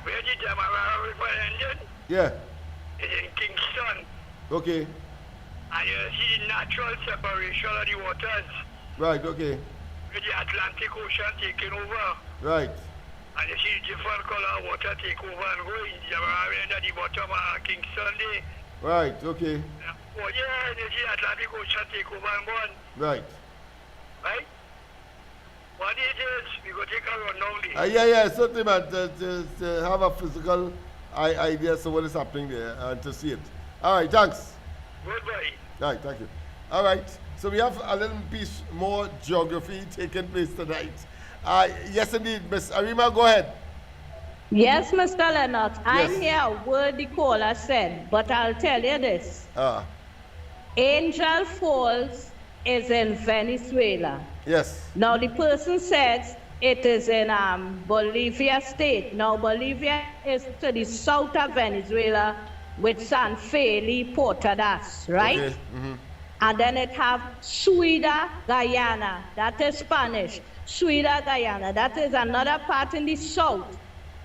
where the Demerara River ended, Yeah. is in Kingston. Okay. And you see the natural separation of the waters. Right, okay. With the Atlantic Ocean taking over. Right. And you see different color water take over and go in Demerara end at the bottom of Kingston there. Right, okay. Oh yeah, and you see Atlantic Ocean take over and go on. Right. Right? What it is, we go take a run down there. Yeah, certainly, man. To have a physical idea of what is happening there and to see it. All right, thanks. Goodbye. All right, thank you. All right, so we have a little piece more geography taking place tonight. Yes, indeed, Miss Arima, go ahead. Yes, Mr. Lennox, Yes. I'm here what the caller said, but I'll tell you this. Angel Falls is in Venezuela. Yes. Now the person says it is in Bolivia state. Now Bolivia is to the south of Venezuela with San Felipe, Portadas, right? Okay. And then it have Suida, Guyana. That is Spanish. Suida, Guyana. That is another part in the south.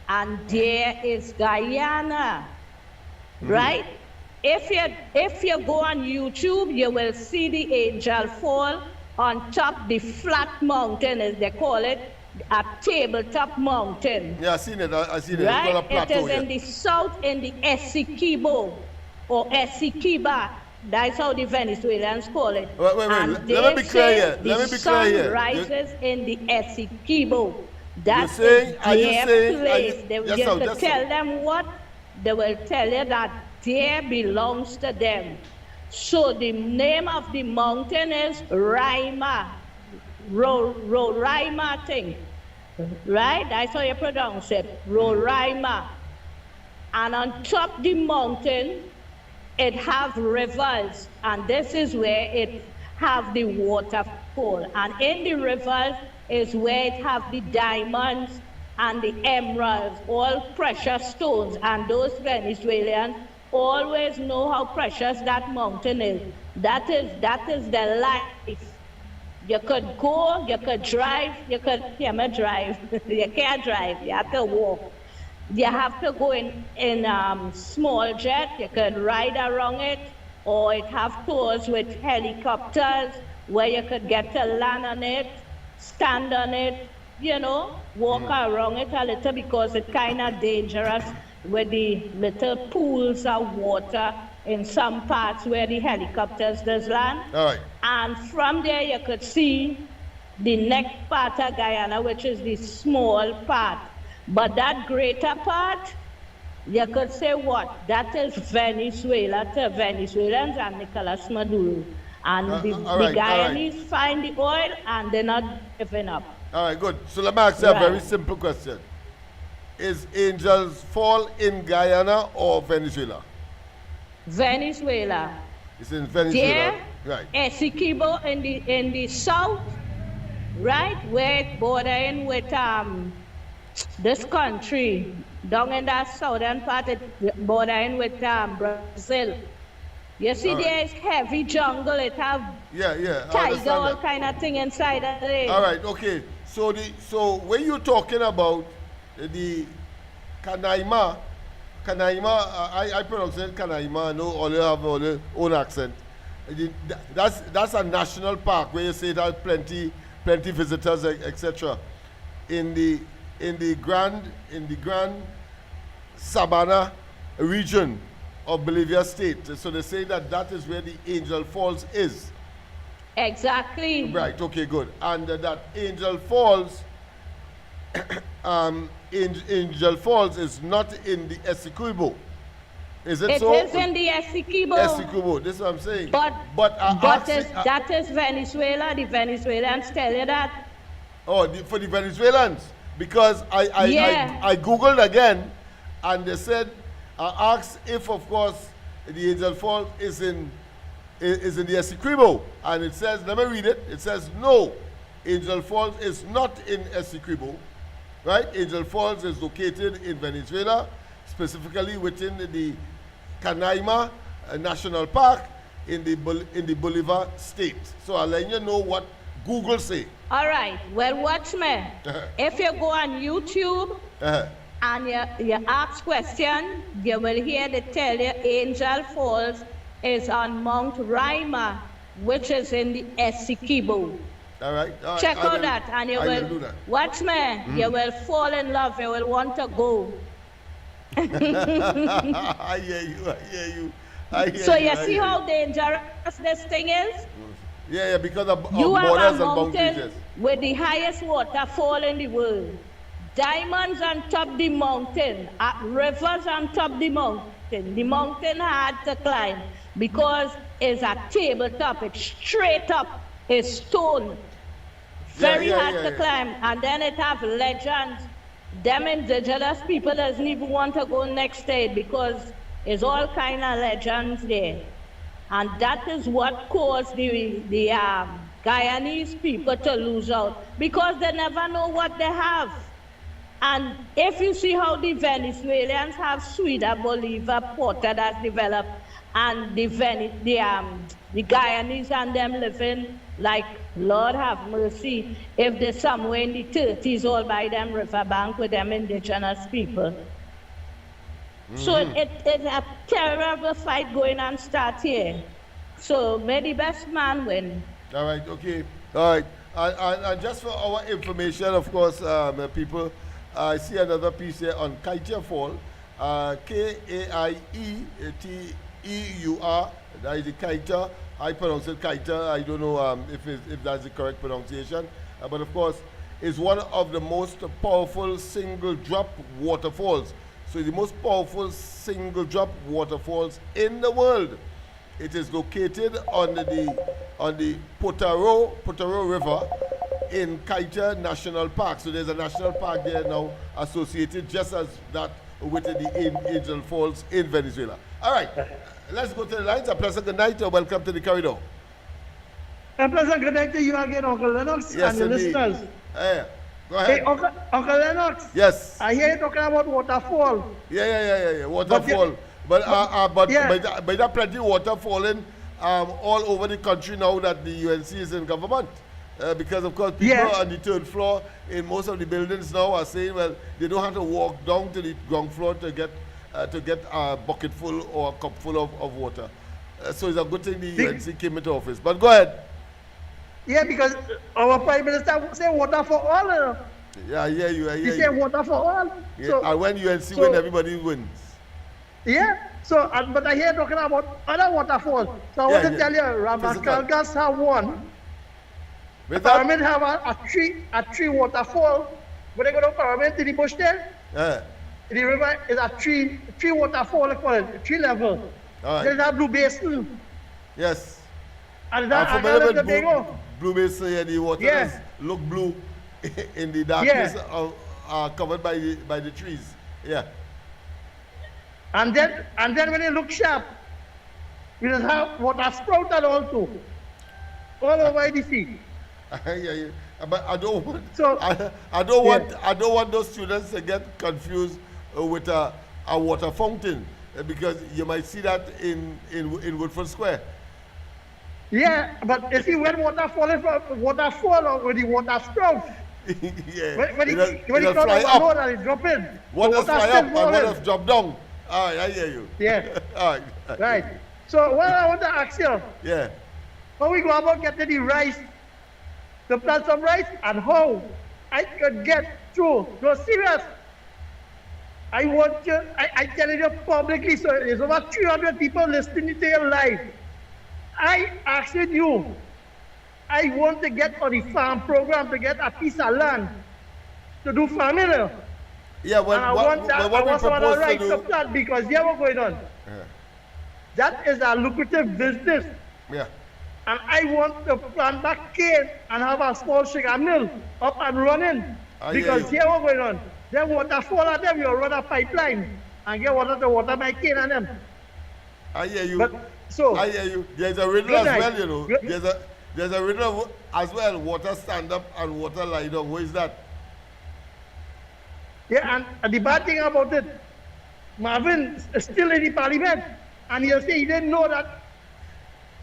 And there is Guyana, right? If you go on YouTube, you will see the Angel Fall on top the flat mountain, as they call it, a tabletop mountain. Yeah, I seen it. I seen it. Right? It's called a plateau, it is in the south, in the Essequibo or Essequiba. That's how the Venezuelans call it. Wait. Let me be clear here. The sun rises in the Essequibo. That's saying- are you their saying- place. They Yes, will sir, yes, tell sir. them what? They will tell you that there belongs to them. So the name of the mountain is Raima. Roraima thing. Right? That's how you pronounce it. Roraima. And on top the mountain, it have rivers. And this is where it have the waterfall. And in the rivers is where it have the diamonds and the emeralds, all precious stones. And those Venezuelans always know how precious that mountain is. That is the life. You could go, you could drive, you can't drive, you have to walk. You have to go in small jet, you could ride around it, or it have tours with helicopters where you could get to land on it, stand on it, walk around it a little because it's kind of dangerous with the little pools of water in some parts where the helicopters does land. All right. And from there you could see the next part of Guyana, which is the small part. But that greater part, you could say what? That is Venezuela to Venezuelans and Nicolas Maduro. And the Guyanese find the oil and they're not giving up. All right, good. So let me ask you a very simple question. Is Angels Fall in Guyana or Venezuela? Venezuela. It's in Venezuela. Right. Essequibo in the south, right, where it's bordering with this country. Down in that southern part, it's bordering with Brazil. You see, there is heavy jungle. It have tiger, all kind of thing inside of it. All right, okay. So when you're talking about the Canaima, I pronounce it Canaima. No, all you have all their own accent. That's a national park where you say it has plenty visitors, etc. In the Grand Savannah region, of Bolivia State. So they say that that is where the Angel Falls is. Exactly. Right, okay, good. And that Angel Falls, Angel Falls is not in the Essequibo. Is it so? It is in the Essequibo. Essequibo, this is what I'm saying. But that is Venezuela. The Venezuelans tell you that. Oh, for the Venezuelans? Because I Googled again, and they said, I asked if, of course, the Angel Falls is in the Essequibo. And it says, let me read it. It says, no, Angel Falls is not in Essequibo. Right? Angel Falls is located in Venezuela, specifically within the Canaima National Park in the Bolivar state. So I'll let you know what Google say. All right. Well, watch me. If you go on YouTube and you ask question, you will hear they tell you Angel Falls is on Mount Raima, which is in the Essequibo. All right. Check out that, and you will do that. Watch me. You will fall in love. You will want to go. I hear you. So you see how dangerous this thing is? Yeah, because of you borders have a and boundaries. mountain with the highest waterfall in the world. Diamonds on top the mountain, rivers on top the mountain. The mountain hard to climb because it's a tabletop. It's straight up. It's stone. Very hard to climb. And then it have legends. Them indigenous people doesn't even want to go next to it because there's all kind of legends there. And that is what caused the Guyanese people to lose out because they never know what they have. And if you see how the Venezuelans have Suida Bolivar Porter that's developed, and the Guyanese and them living like, Lord have mercy, if they're somewhere in the 30s all by them riverbank with them indigenous people. So it's a terrible fight going on start here. So may the best man win. All right, okay. All right. And just for our information, of course, people, I see another piece here on Kaiteur Fall. K-A-I-E-T-E-U-R. That is the Kaiteur. I pronounce it Kaiteur. I don't know if that's the correct pronunciation. But of course, it's one of the most powerful single drop waterfalls. So the most powerful single drop waterfalls in the world. It is located on the Potaro River in Kaiteur National Park. So there's a national park there now associated just as that with the Angel Falls in Venezuela. All right, let's go to the lines. A pleasant good night and welcome to the corridor. A pleasant good night to you again, Uncle Lennox, yes, and your indeed. listeners. Yeah. Go ahead. Hey, Uncle Lennox. Yes. I hear you talking about waterfall. Yeah. Waterfall. But there's plenty of water falling all over the country now that the UNC is in government. Because of course people on the third floor in most of the buildings now are saying, well, they don't have to walk down to the ground floor to get a bucket full or a cup full of water. So it's a good thing the UNC came into office. But go ahead. Yeah, because our Prime Minister said water for all. Yeah, I hear you. He said water for all. Yeah. So, and when UNC win, everybody wins. Yeah. So, but I hear talking about other waterfalls. So I want to tell you, Ramakalgas have one. Parliament have a tree waterfall. When they go to Parliament to the bush there, the river is a tree waterfall, they call it, tree level. There's a blue basin. Yes. And that I'm familiar with blue basin, and the water look blue in the darkness, covered by the trees. Yeah. And then when you look sharp, we just have water sprouted also, all over the sea. Yeah. But I don't want those students to get confused with a water fountain, because you might see that in Woodford Square. Yeah, but if you when water falling from waterfall or when the water sprout, when it fly up and it drop in, water fly up and water drop down. All right, I hear you. Yeah. All right. So what I want to ask you, how we go about getting the rice, the plant some rice, and how I could get through. No, serious. I want you, I tell you publicly, so there's over 300 people listening to your live. I asking you, I want to get on the farm program to get a piece of land to do farming. Yeah, well, and I want that, what I we want someone to propose to write do. up that because yeah, what's going on? That is a lucrative business. Yeah. And I want to plant back cane and have a small sugar mill up and running. Because here what's going on? Then water fall at them, you run a pipeline and get water to water my cane and them. I hear you. But, so, I hear you. There's a riddle as well, you know. There's a riddle as well. Water stand up and water lie down. What is that? Yeah, and the bad thing about it, Marvin is still in the parliament, and he'll say he didn't know that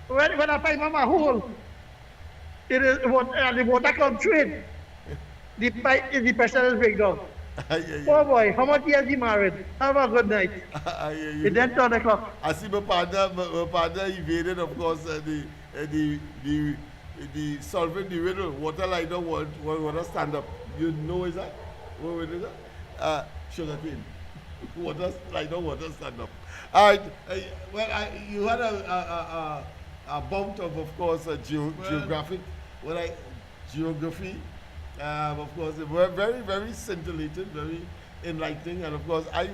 when I find my hole, it is the water come through the pipe, the pressure is break down. Oh boy, how much years he married? Have a good night. It then 10 o'clock. I see my partner evaded, of course, the solving the riddle. Water lie down, water stand up. You know is that? What is that? Sugar cane. Water lie down, water stand up. All right. Well, you had a bout of course, geographic. Geography. Of course, very, very scintillating, very enlightening, and of course, I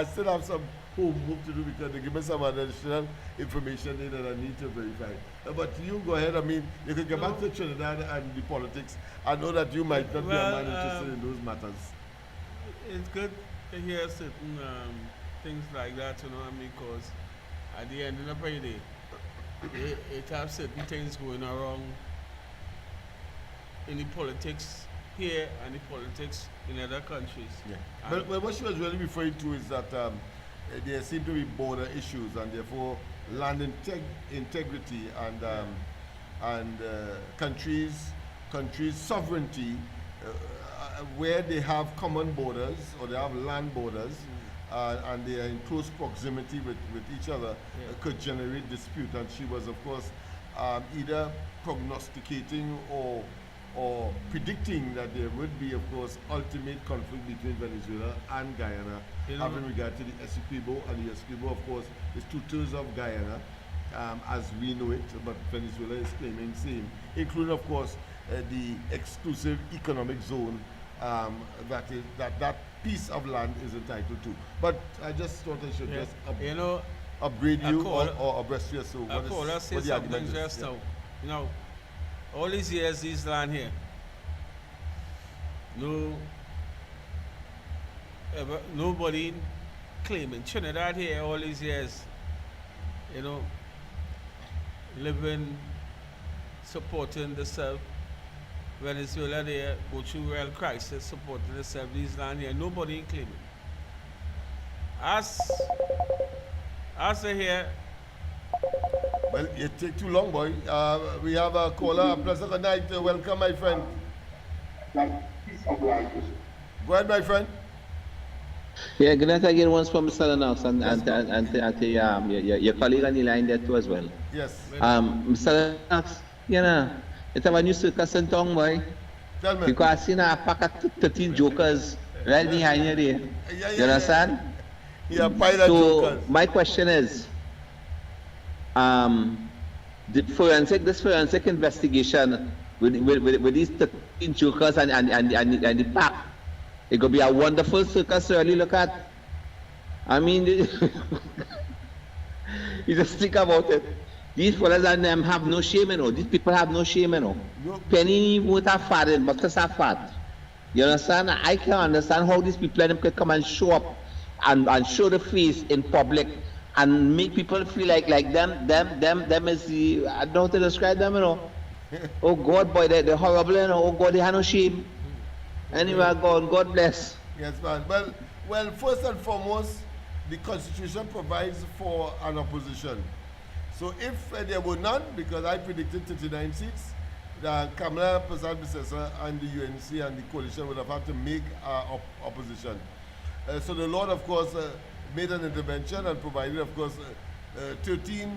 still have some homework to do because they give me some additional information that I need to verify. But you go ahead. I mean, you can get back to Trinidad and the politics. I know that you might not be a man interested in those matters. It's good to hear certain things like that, you know what I mean, because at the end of the day, it has certain things going around in the politics here and the politics in other countries. Yeah. But what she was really referring to is that there seem to be border issues and therefore land integrity and countries' sovereignty where they have common borders or they have land borders and they are in close proximity with each other could generate dispute. And she was, of course, either prognosticating or predicting that there would be, of course, ultimate conflict between Venezuela and Guyana, having regard to the Essequibo, and the Essequibo, of course, is 2/3 of Guyana, as we know it, but Venezuela is claiming same, including, of course, the exclusive economic zone that piece of land is entitled to. But I just thought I should just upgrade you or abreast you. So what is the argument? Just now, you know, all these years, this land here, nobody claiming Trinidad here all these years, you know, living, supporting the self. Venezuela there go through real crisis, supporting the self. This land here, nobody claiming. As here. Well, it take too long, boy. We have a caller. Pleasant good night. Welcome, my friend. Go ahead, my friend. Yeah, good night again once from Mr. Lennox and your colleague on the line there too as well. Yes. Mr. Lennox, you know, it's a new circus in town, boy. Tell me. Because I seen a pack of 13 jokers right behind you there. You understand? Yeah, pilot jokers. My question is, this forensic investigation with these 13 jokers and the pack, it could be a wonderful circus to really look at. I mean, you just think about it. These fellas and them have no shame, you know. These people have no shame, you know. Penny won't have fat, but just have fat. You understand? I can understand how these people can come and show up and show the face in public and make people feel like them is the, I don't know how to describe them, you know. Oh God, boy, they're horrible, you know. Oh God, they have no shame. Anyway, God bless. Yes, man. Well, first and foremost, the Constitution provides for an opposition. So if there were none, because I predicted 39 seats, Kamala Persad-Bissessar and the UNC and the coalition would have had to make opposition. So the Lord, of course, made an intervention and provided, of course, 13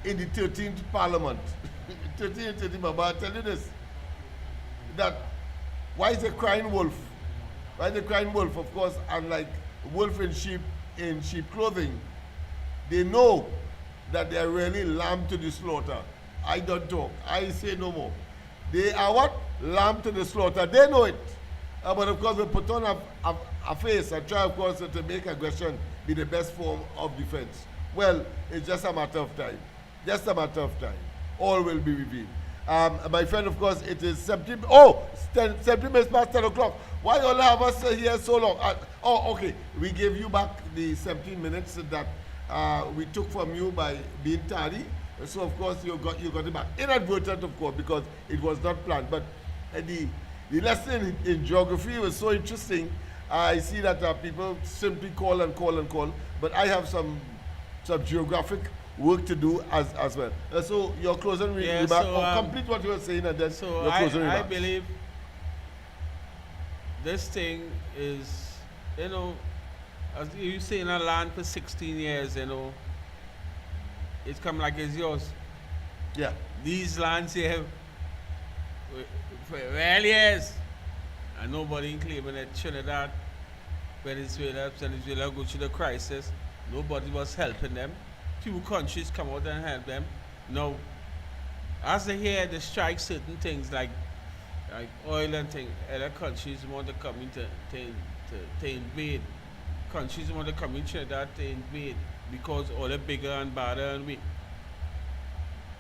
in the 13th Parliament. 13 and 13, but I'll tell you this, that why is a crying wolf Right? The crying wolf, of course, unlike wolf in sheep clothing, they know that they are really lamb to the slaughter. I don't talk. I say no more. They are what? Lamb to the slaughter. They know it. But of course, we put on a face and try, of course, to make aggression be the best form of defense. Well, it's just a matter of time. Just a matter of time. All will be revealed. My friend, of course, it is 17 minutes past 10 o'clock. Why all have us here so long? Okay. We gave you back the 17 minutes that we took from you by being tardy. So, of course, you got it back. Inadvertent, of course, because it was not planned. But the lesson in geography was so interesting. I see that people simply call and call and call. But I have some geographic work to do as well. So your closing remark, complete what you were saying, and then your closing remark. I believe this thing is, as you say, in a land for 16 years, it's come like it's yours. Yeah. These lands here for years, and nobody claiming that Trinidad, Venezuela go through the crisis. Nobody was helping them. Few countries come out and help them. No. As they hear they strike certain things like oil and things, other countries want to come in to invade. Countries want to come in Trinidad to invade because all they're bigger and badder than we.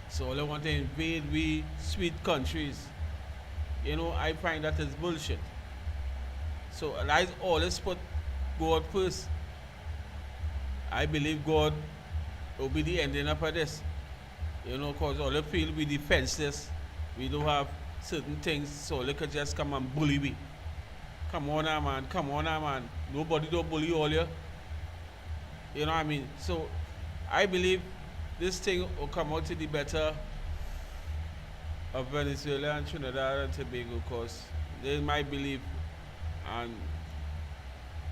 So all they want to invade we sweet countries. I find that is bullshit. So I always put God first. I believe God will be the ending up of this. Because all the feel we defenseless. We don't have certain things, so they could just come and bully me. Come on now, man. Nobody don't bully all you. You know what I mean? So I believe this thing will come out to the better of Venezuela and Trinidad and Tobago, because they might believe. And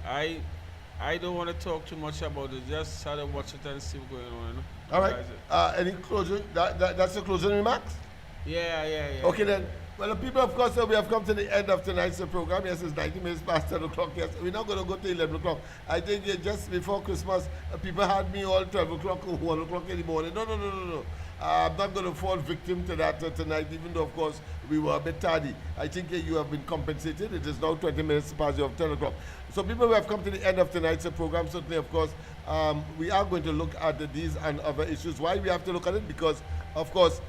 I don't want to talk too much about it. Just try to watch it and see what's going on. All right. Any closing? That's the closing remarks? Yeah. Okay then. Well, the people, of course, we have come to the end of tonight's program. Yes, it's 90 minutes past 10 o'clock. Yes, we're not going to go to 11 o'clock. I think just before Christmas, people had me all 12 o'clock or 1 o'clock in the morning. No. I'm not going to fall victim to that tonight, even though, of course, we were a bit tardy. I think you have been compensated. It is now 20 minutes past 10 o'clock. So people, we have come to the end of tonight's program. Certainly, of course, we are going to look at these and other issues. Why we have to look at it? Because, of course,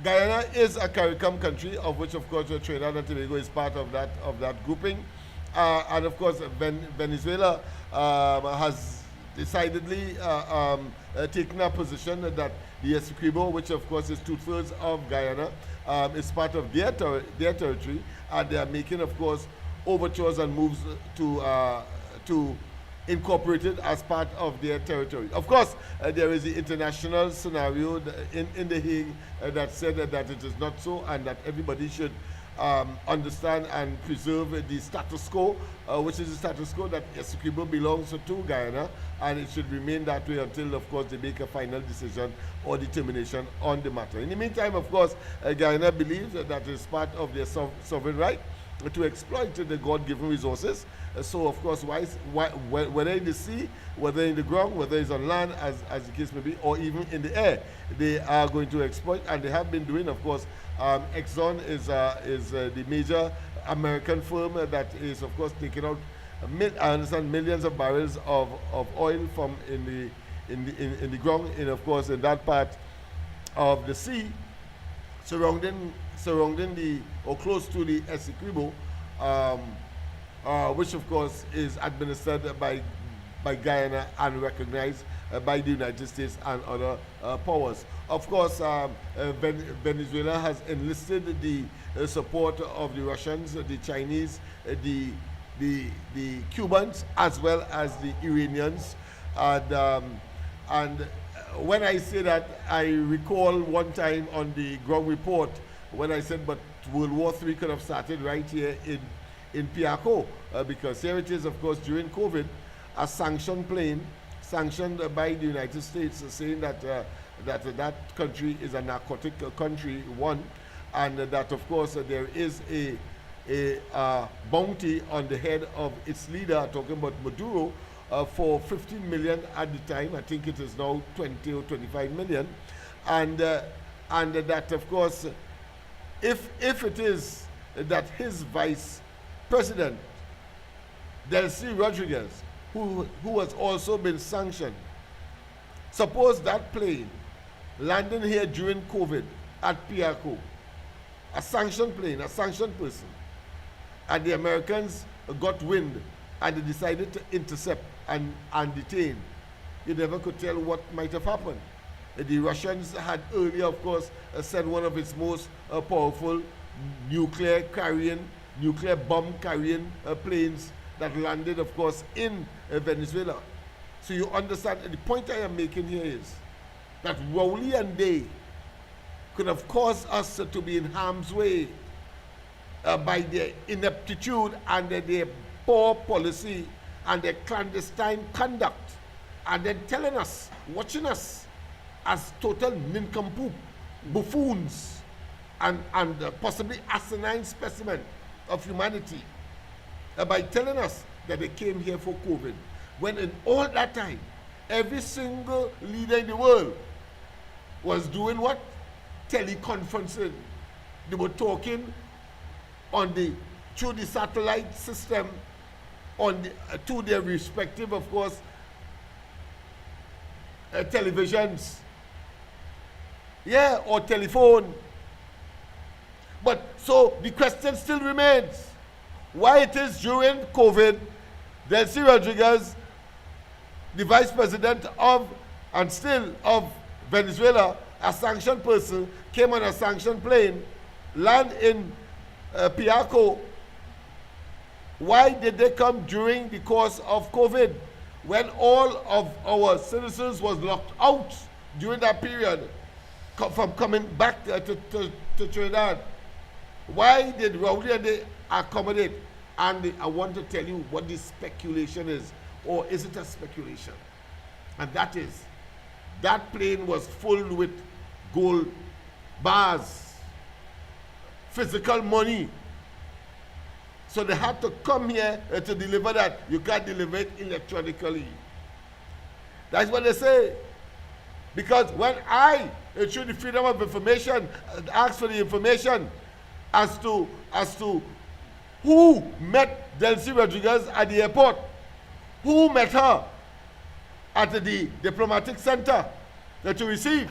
Guyana is a CARICOM country, of which, of course, Trinidad and Tobago is part of that grouping. And, of course, Venezuela has decidedly taken a position that the Essequibo, which, of course, is 2/3 of Guyana, is part of their territory. And they are making, of course, overtures and moves to incorporate it as part of their territory. Of course, there is the international scenario in The Hague that said that it is not so, and that everybody should understand and preserve the status quo, which is the status quo that Essequibo belongs to Guyana, and it should remain that way until, of course, they make a final decision or determination on the matter. In the meantime, of course, Guyana believes that it is part of their sovereign right to exploit the God-given resources. So, of course, whether in the sea, whether in the ground, whether it's on land, as the case may be, or even in the air, they are going to exploit, and they have been doing, of course. Exxon is the major American firm that is, of course, taking out I understand millions of barrels of oil from in the ground, and of course in that part of the sea surrounding the or close to the Essequibo, which of course is administered by Guyana and recognized by the United States and other powers. Of course, Venezuela has enlisted the support of the Russians, the Chinese, the Cubans, as well as the Iranians. And when I say that, I recall one time on the ground report when I said, but World War III could have started right here in Piaco, because here it is, of course, during COVID, a sanctioned plane, sanctioned by the United States, saying that that country is a narcotic country, one, and that, of course, there is a a bounty on the head of its leader, talking about Maduro, for 15 million at the time. I think it is now 20 or 25 million. And that, of course, if it is that his vice president, Delcy Rodriguez, who has also been sanctioned, suppose that plane landing here during COVID at Piarco, a sanctioned plane, a sanctioned person, and the Americans got wind and they decided to intercept and detain, you never could tell what might have happened. The Russians had earlier, of course, sent one of its most powerful nuclear bomb carrying planes that landed, of course, in Venezuela. So you understand, the point I am making here is that Rowley and they could have caused us to be in harm's way by their ineptitude and their poor policy and their clandestine conduct, and then telling us, watching us as total nincompoop, buffoons, and possibly asinine specimen of humanity, by telling us that they came here for COVID, when in all that time, every single leader in the world was doing what? Teleconferencing. They were talking through the satellite system to their respective, of course, televisions. Yeah, or telephone. But so the question still remains. Why it is during COVID, Delcy Rodriguez, the vice president of Venezuela, a sanctioned person, came on a sanctioned plane, land in Piarco. Why did they come during the course of COVID, when all of our citizens was locked out during that period from coming back to Trinidad? Why did Rowley and they accommodate? And I want to tell you what the speculation is, or is it a speculation? And that is, that plane was full with gold bars, physical money. So they had to come here to deliver that. You can't deliver it electronically. That's what they say. Because when I, through the freedom of information, asked for the information as to who met Delcy Rodriguez at the airport, who met her at the diplomatic center to receive,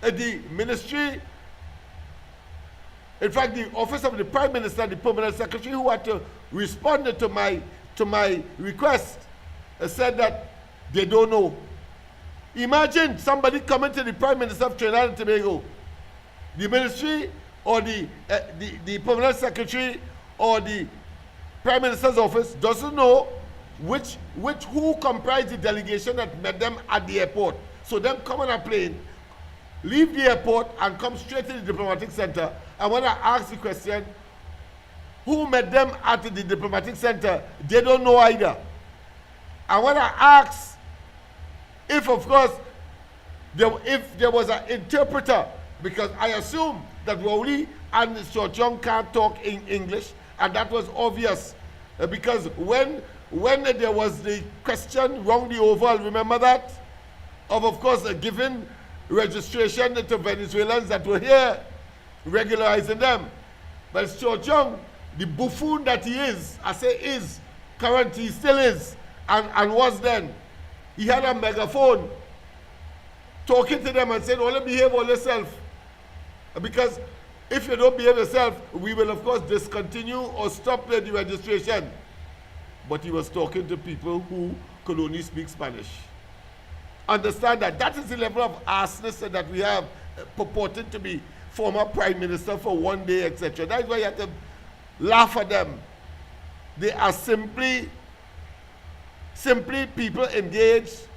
the ministry, in fact, the office of the Prime Minister, the Permanent Secretary, who had to respond to my request, said that they don't know. Imagine somebody coming to the Prime Minister of Trinidad and Tobago, the ministry or the Permanent Secretary or the Prime Minister's office doesn't know who comprised the delegation that met them at the airport. So them come on a plane, leave the airport and come straight to the diplomatic center. And when I ask the question, who met them at the diplomatic center, they don't know either. And when I ask if, of course, if there was an interpreter, because I assume that Rowley and Sir John can't talk in English, and that was obvious, because when there was the question round the oval, remember that? Of course, giving registration to Venezuelans that were here, regularizing them. But Sir John, the buffoon that he is, I say is, currently he still is, and was then, he had a megaphone talking to them and saying, only behave all yourself. Because if you don't behave yourself, we will of course discontinue or stop the registration. But he was talking to people who could only speak Spanish. Understand that that is the level of arseness that we have, purported to be former prime minister for one day, etc. That's why you have to laugh at them. They are simply people engaged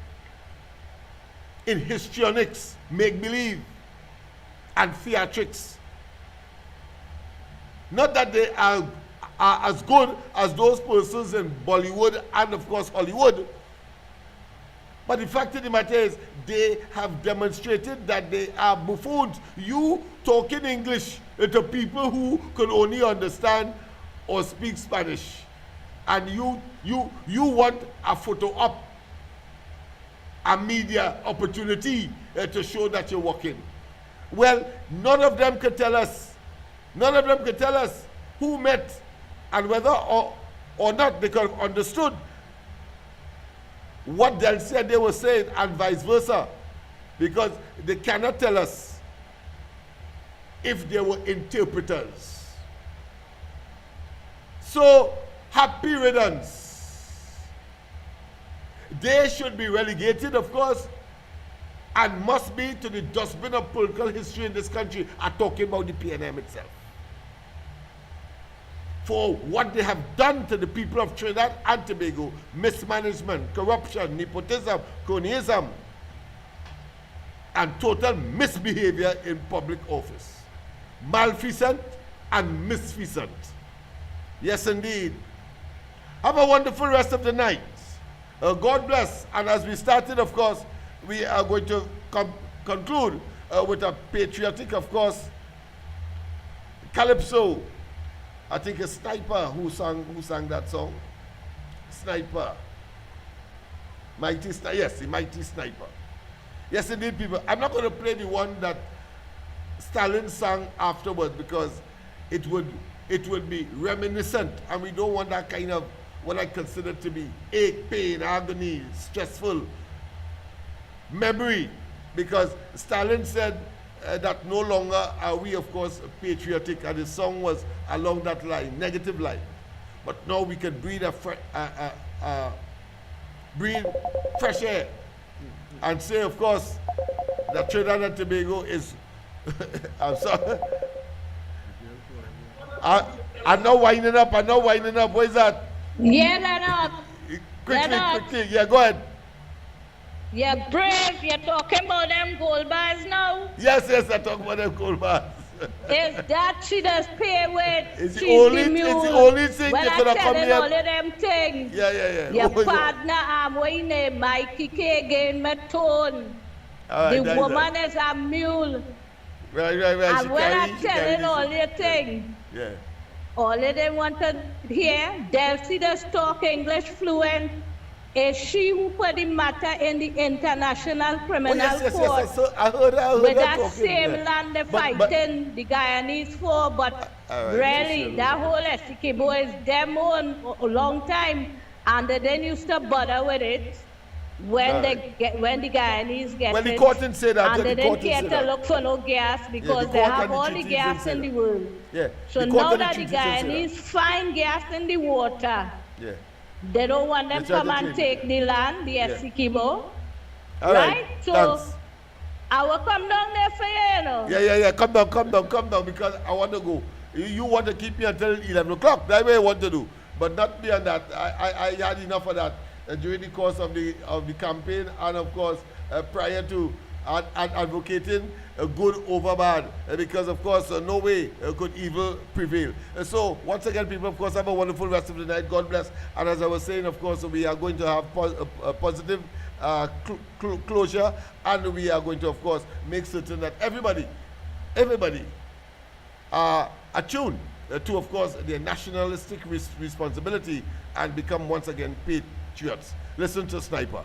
in histrionics, make-believe, and theatrics. Not that they are as good as those persons in Bollywood and of course Hollywood, but the fact of the matter is they have demonstrated that they are buffoons. You talking English to people who could only understand or speak Spanish, and you want a photo op, a media opportunity to show that you're working. Well, none of them could tell us who met and whether or not they could have understood what they said they were saying, and vice versa, because they cannot tell us if they were interpreters. So, happy riddance. They should be relegated, of course, and must be to the dustbin of political history in this country. I'm talking about the PNM itself, for what they have done to the people of Trinidad and Tobago: mismanagement, corruption, nepotism, cronyism, and total misbehavior in public office. Malfeasant and misfeasant. Yes, indeed. Have a wonderful rest of the night. God bless. And as we started, of course, we are going to conclude with a patriotic, of course, calypso. I think a Sniper who sang that song. Sniper. Yes, the Mighty Sniper. Yes, indeed, people. I'm not going to play the one that Stalin sang afterwards, because it would be reminiscent, and we don't want that kind of what I consider to be ache, pain, agony, stressful memory, because Stalin said that no longer are we, of course, patriotic, and his song was along that line, negative line. But now we can breathe breathe fresh air and say, of course, that Trinidad and Tobago is I'm sorry. I'm not winding up. What is that? Yeah, Lennox. Quickly. Yeah, go ahead. You're brave. You're talking about them gold bars now. Yes, I talk about them gold bars. Is that she does pay with? It's the only thing when you could have come here. all of them things. Yeah. Your partner, what you name, Mikey Kagan, Matone. Right, the woman is a mule. Right. And when I'm telling all your things, yeah. all of them want to hear, Delcy does talk English fluent. Is she who put the matter in the International Criminal Court? Yes. I heard with that same land they're fighting the Guyanese for, but really, that whole Essequibo is them own a long time, and they didn't used to bother with it when when the Guyanese get well, the it. court didn't say that. And they didn't care to look for no gas because they have all the gas in the world. Yeah. So now that the Guyanese find gas in the water, yeah. They don't want them to come and take the land, the Essequibo. Right? So, thanks. I will come down there for you, you know. Yeah. Come down, because I want to go. You want to keep me until 11 o'clock. That's what I want to do. But not beyond that. I had enough of that during the course of the campaign, and of course prior to advocating good over bad, because of course no way could evil prevail. So once again, people, of course, have a wonderful rest of the night. God bless. And as I was saying, of course, we are going to have a positive closure, and we are going to, of course, make certain that everybody are attuned to, of course, their nationalistic responsibility and become once again patriots. Listen to Sniper.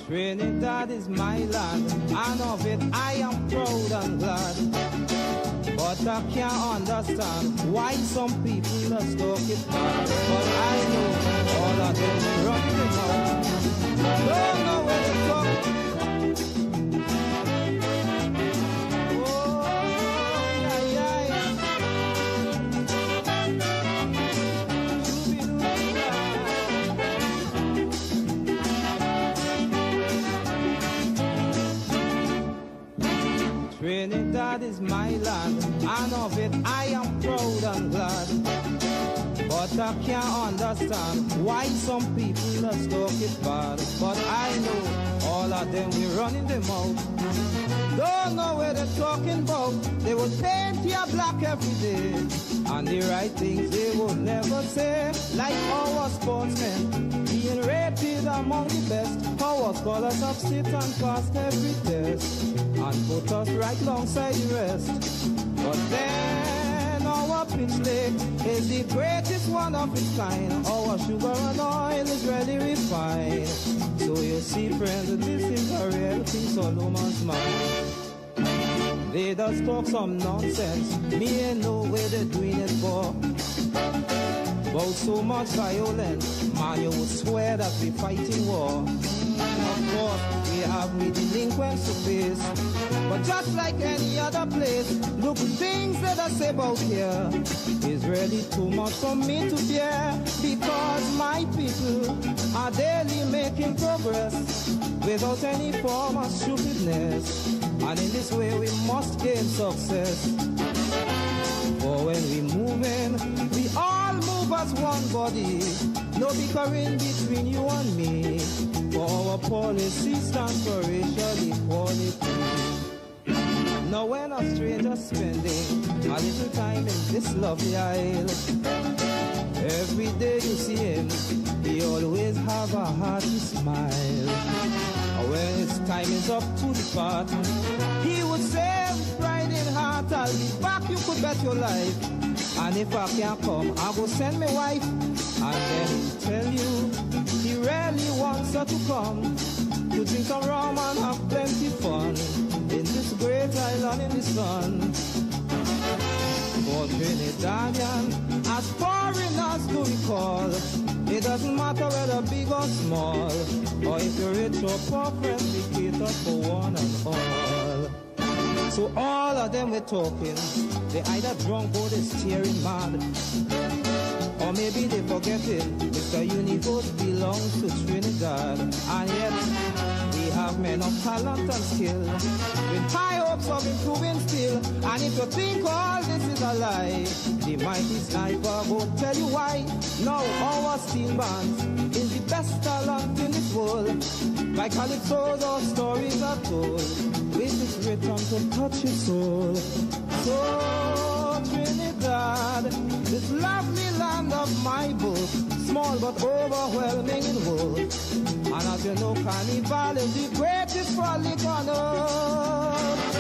Trinidad is my land, and of it I am proud and glad. But I can't understand why some people just talk it bad. But I know all of them run the mouth. Don't know where to talk. Trinidad is my land, and of it I am proud and glad. But I can't understand why some people just talk it bad. But I know all of them we running them out. Don't know where they're talking about. They will paint you black every day, and the right things they would never say. Like our sportsmen being rated among the best. Our scholars have sit and passed every test and put us right alongside the rest. But then our pitch lake is the greatest one of its kind. Our sugar and oil is really refined. So you see, friends, this is a real thing Solomon's mind. They just talk some nonsense. Me ain't know where they're doing it for. About so much violence, man, you would swear that we fighting war. Of course, we have we delinquents to face, but just like any other place, look, things that I say about here is really too much for me to bear, because my people are daily making progress without any form of stupidness, and in this way we must gain success. For when we move in, we all move as one body, no bickering between you and me. For our policy stands for racial equality. Now when a stranger spending a little time in this lovely isle, every day you see him, he always have a hearty smile. When his time is up to depart, he would say with pride in heart, I'll be back, you could bet your life. And if I can't come, I'll go send my wife. And then he'll tell you he really wants her to come to drink some rum and have plenty fun in this great island in the sun. For Trinidadian, as foreigners to recall, it doesn't matter whether big or small, or if you're rich or poor, friends, we cater for one and all. So all of them we're talking, they either drunk or they're steering mad, or maybe they forgetting Mr. Universe belongs to Trinidad. And yet we have men of talent and skill, with high hopes of improving still. And if you think all this is a lie, the mighty sniper won't tell you why. Now our steel bands is the best talent in this world. Like calypsos or stories are told, which is written to touch your soul. So Trinidad, this lovely land of my book, small but overwhelming in worth. And as you know, Carnival is the greatest frolic on earth.